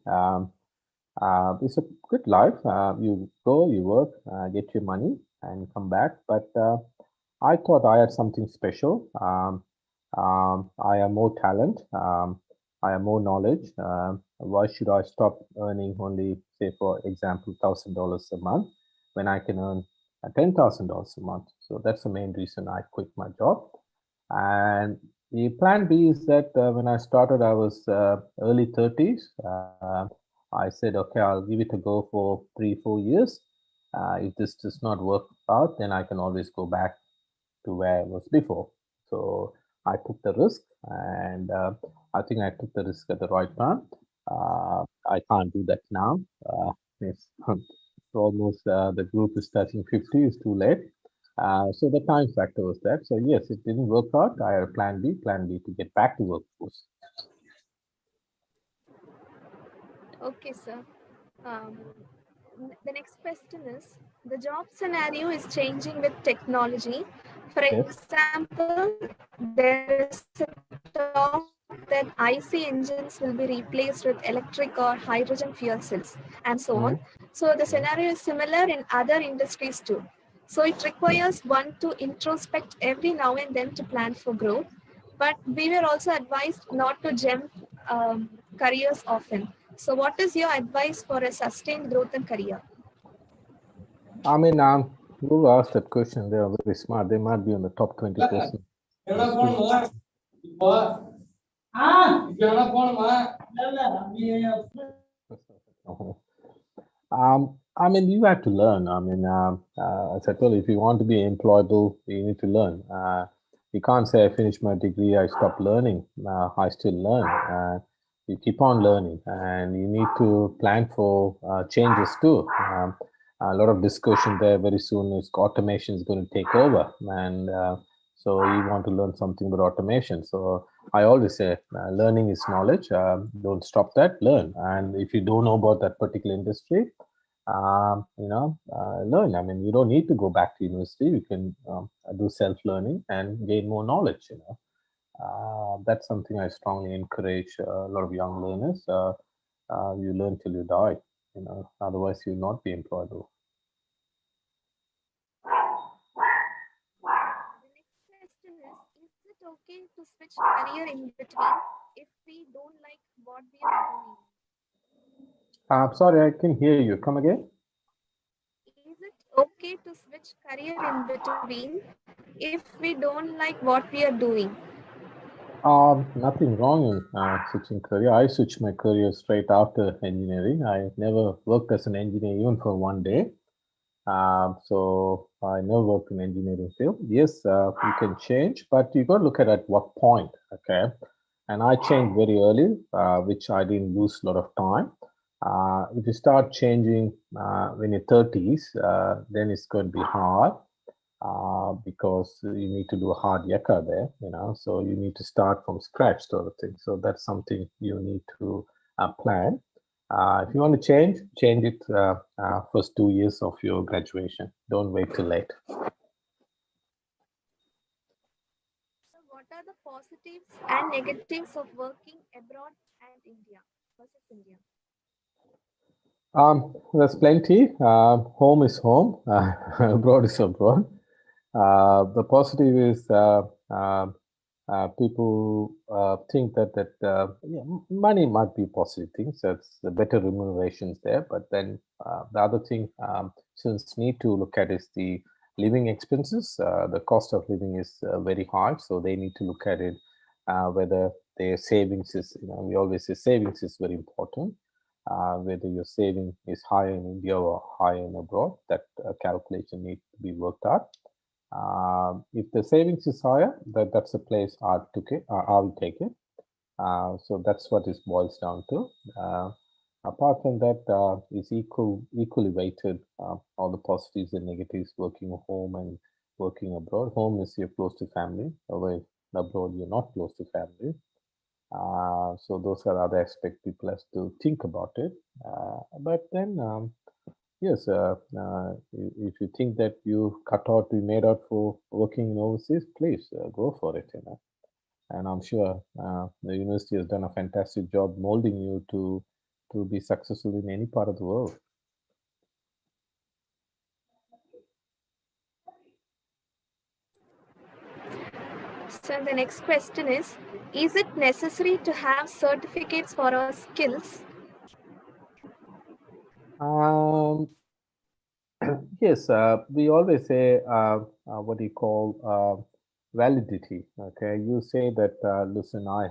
It's a good life. You go, you work, get your money, and come back. But I thought I had something special. I have more talent. I have more knowledge. Why should I stop earning only, say, for example, $1,000 a month when I can earn $10,000 a month? So that's the main reason I quit my job. And the plan B is that when I started, I was early 30s. I said, okay, I'll give it a go for 3, 4 years. If this does not work out, then I can always go back to where I was before. So I took the risk, and I think I took the risk at the right time. I can't do that now. It's almost the group is touching 50, is too late. So the time factor was that. So yes, it didn't work out. I had a plan B to get back to workforce. Okay, sir. Um, the next question is, the job scenario is changing with technology. For Yes. example, there is a talk that IC engines will be replaced with electric or hydrogen fuel cells and so on. Mhm. So the Yes. scenario is similar in other industries too. So it requires one to introspect every now and then to plan for growth. But we were also advised not to jump careers often. So what is your advice for a sustained growth in career? I mean, who asked that question? They are very smart. They might be on the top 20%. I mean, you have to learn. I mean, as I told you, if you want to be employable, you need to learn. You can't say I finished my degree, I stopped learning. I still learn. You keep on learning, and you need to plan for changes too. A lot of discussion there very soon is automation is going to take over, and so you want to learn something about automation. So I always say learning is knowledge. Don't stop that. Learn, and if you don't know about that particular industry, learn. I mean, you don't need to go back to university. You can do self-learning and gain more knowledge. That's something I strongly encourage a lot of young learners. You learn till you die. Otherwise you'll not be employable. The next question is it okay to switch career in between if we don't like what we are doing? Sorry, I can hear you. Come again. Is it okay to switch career in between if we don't like what we are doing? Nothing wrong in switching career. I switched my career straight after engineering. I never worked as an engineer even for one day. So I never worked in engineering field. Yes, you can change, but you got to look at what point. Okay, and I changed very early, which I didn't lose a lot of time. If you start changing when you're 30s, then it's going to be hard because you need to do a hard yakka there, so you need to start from scratch sort of thing. So that's something you need to plan. If you want to change it first 2 years of your graduation. Don't wait till late. So what are the positives and negatives of working abroad and India versus India? There's plenty. Home is home. Abroad is abroad. The positive is people think that yeah, money might be a positive thing, so it's the better remunerations there. But then the other thing, since need to look at is the living expenses. The cost of living is very high, so they need to look at it whether their savings is. We always say savings is very important. Whether your saving is higher in India or higher in abroad, that calculation needs to be worked out. If the savings is higher, that's a place I took it. I will take it. So that's what it boils down to. Apart from that, it's equally weighted. All the positives and negatives working home and working abroad. Home is you're close to family. Away abroad, you're not close to family. So those are other aspects people have to think about it. But then, yes, if you think that you be made out for working in overseas, please go for it. And I'm sure the university has done a fantastic job molding you to be successful in any part of the world. So the next question is it necessary to have certificates for our skills? Yes, we always say what do you call validity. Okay, you say that listen, I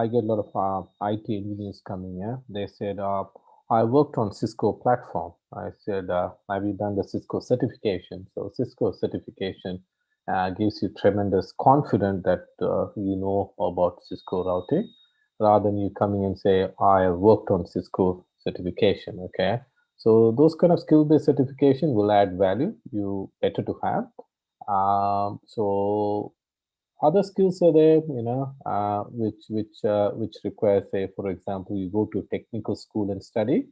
get a lot of IT engineers coming here. They said I worked on Cisco platform. I said have you done the Cisco certification? So Cisco certification gives you tremendous confidence that you know about Cisco routing, rather than you coming and say I have worked on Cisco certification. Okay, so those kind of skill-based certification will add value. You better to have. So other skills are there, which require, say, for example, you go to technical school and study,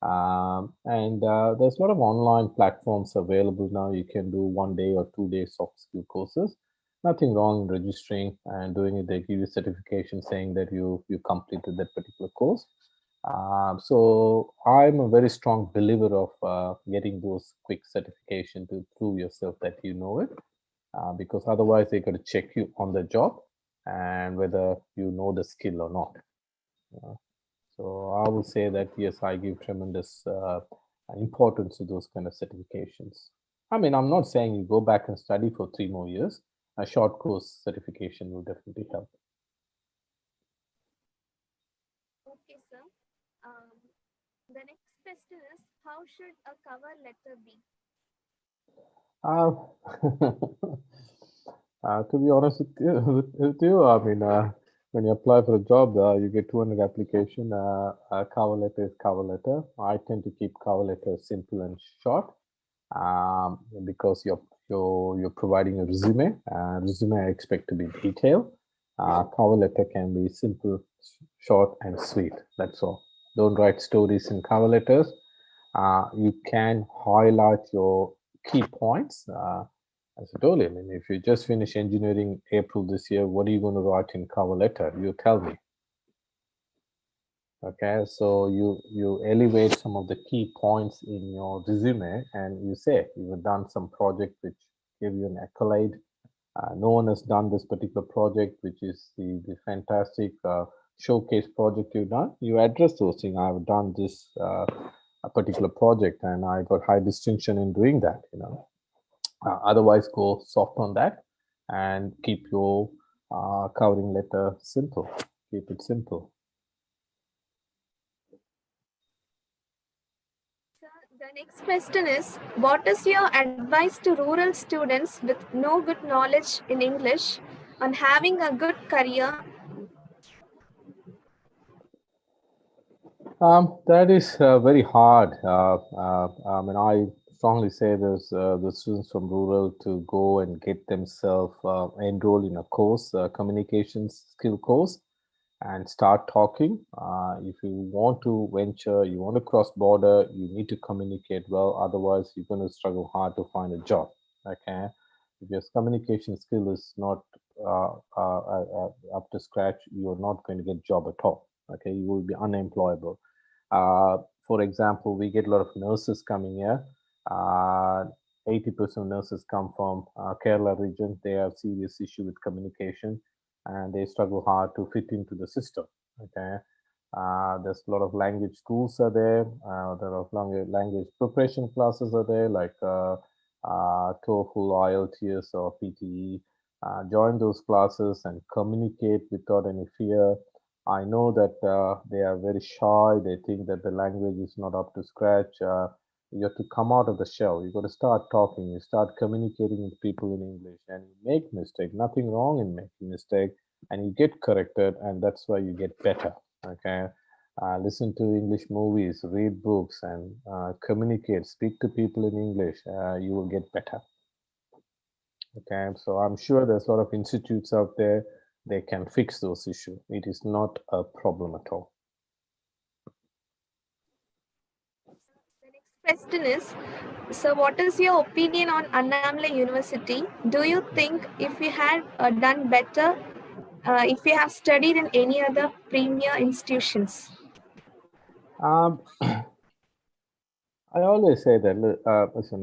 and there's a lot of online platforms available now. You can do 1 day or 2 day soft skill courses. Nothing wrong in registering and doing it. They give you certification saying that you completed that particular course. So I'm a very strong believer of getting those quick certification to prove yourself that you know it, because otherwise they're going to check you on the job and whether you know the skill or not. So I will say that yes, I give tremendous importance to those kind of certifications. I mean, I'm not saying you go back and study for 3 more years. A short course certification will definitely help. Okay, sir. The next question is how should a cover letter be? To be honest with you, I mean, when you apply for a job, you get 200 application. Cover letter is cover letter. I tend to keep cover letter simple and short, because you're providing a resume. Resume I expect to be detailed. Cover letter can be simple, short, and sweet. That's all. Don't write stories in cover letters. You can highlight your key points. As I told you, I mean, if you just finish engineering April this year, what are you going to write in cover letter? You tell me. Okay, so you elevate some of the key points in your resume, and you say you've done some project which give you an accolade. No one has done this particular project, which is the fantastic showcase project you've done. You address those things. I've done this a particular project, and I got high distinction in doing that. Otherwise, go soft on that and keep your covering letter simple. Keep it simple. Sir, the next question is what is your advice to rural students with no good knowledge in English on having a good career? That is very hard. I mean, I strongly say there's the students from rural to go and get themselves enrolled in a course, communications skill course, and start talking. If you want to venture, you want to cross border, you need to communicate well. Otherwise, you're going to struggle hard to find a job. Okay, if your communication skill is not up to scratch, you're not going to get job at all. Okay, you will be unemployable. For example, we get a lot of nurses coming here. 80% of nurses come from Kerala region. They have serious issue with communication, and they struggle hard to fit into the system. Okay, there's a lot of language schools are there. There are language preparation classes are there, like TOEFL, IELTS, or PTE. Join those classes and communicate without any fear. I know that they are very shy. They think that the language is not up to scratch. You have to come out of the shell. You got to start talking. You start communicating with people in English, and you make mistake. Nothing wrong in making mistake, and you get corrected, and that's why you get better. Okay, listen to English movies, read books, and communicate. Speak to people in English. You will get better. Okay, so I'm sure there's a lot of institutes out there they can fix those issues. It is not a problem at all. The next question is, so what is your opinion on Annamalai University? Do you think if we had done better, if we have studied in any other premier institutions? I always say that, listen,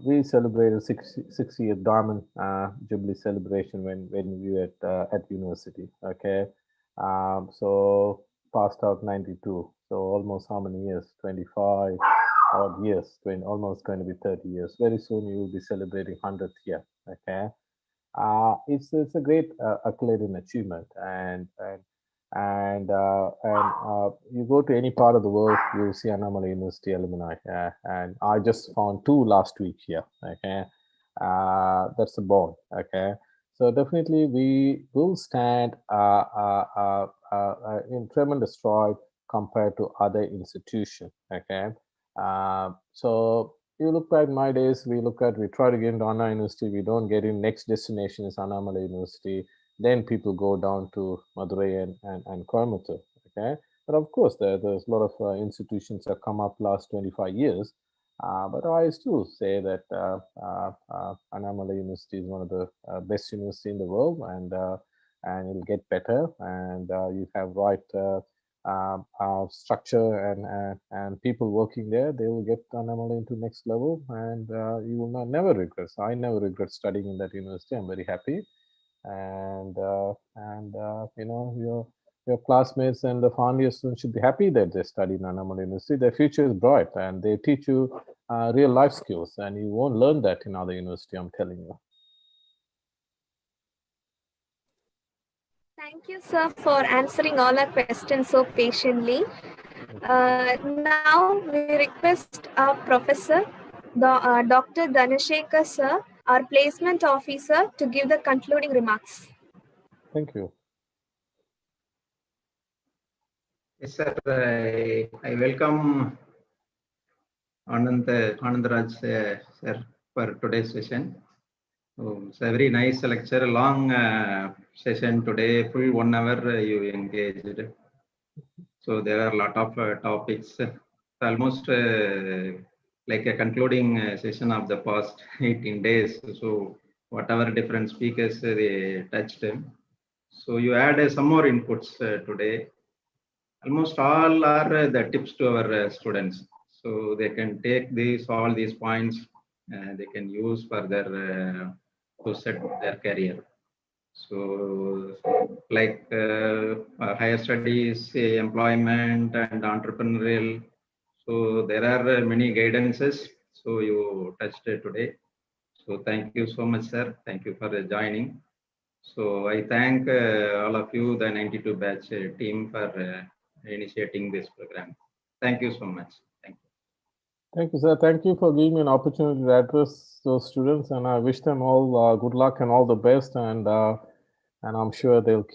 we celebrated 6-year diamond jubilee celebration when we were at university. Okay, so passed out 92. So almost how many years? 25 odd years. Almost going to be 30 years. Very soon you will be celebrating 100th year. Okay, it's a great accolade and achievement, and you go to any part of the world, you see Annamalai University alumni, and I just found 2 last week here. Okay, that's a bond. Okay, so definitely we will stand in tremendous stride compared to other institutions. Okay, so you look back my days, we try to get into Anna University, we don't get in. Next destination is Annamalai University. Then people go down to Madurai and Coimbatore. Okay, but of course there's a lot of institutions that come up last 25 years. But I still say that Annamalai University is one of the best university in the world, and it'll get better. And you have right structure and people working there. They will get Annamalai into next level, and you will never regret. So I never regret studying in that university. I'm very happy. And you know, your classmates and the final year students should be happy that they study in Annamalai University. Their future is bright, and they teach you real life skills, and you won't learn that in other university, I'm telling you. Thank you, sir, for answering all our questions so patiently. Now we request our professor, Dr. Dhanashekhar, sir, our placement officer, to give the concluding remarks. Thank you. Yes, sir. I welcome Anandarajah, sir, for today's session. It's a very nice lecture, long session today, full 1 hour you engaged. So there are a lot of topics, almost like a concluding session of the past 18 days. So whatever different speakers they touched. So you add some more inputs today. Almost all are the tips to our students. So they can take all these points, they can use for their to set their career. So like higher studies, employment and entrepreneurial. So there are many guidances. So you touched it today. So thank you so much, sir. Thank you for joining. So I thank all of you, the 92 batch team, for initiating this program. Thank you so much. Thank you. Thank you, sir. Thank you for giving me an opportunity to address those students, and I wish them all good luck and all the best, and I'm sure they'll keep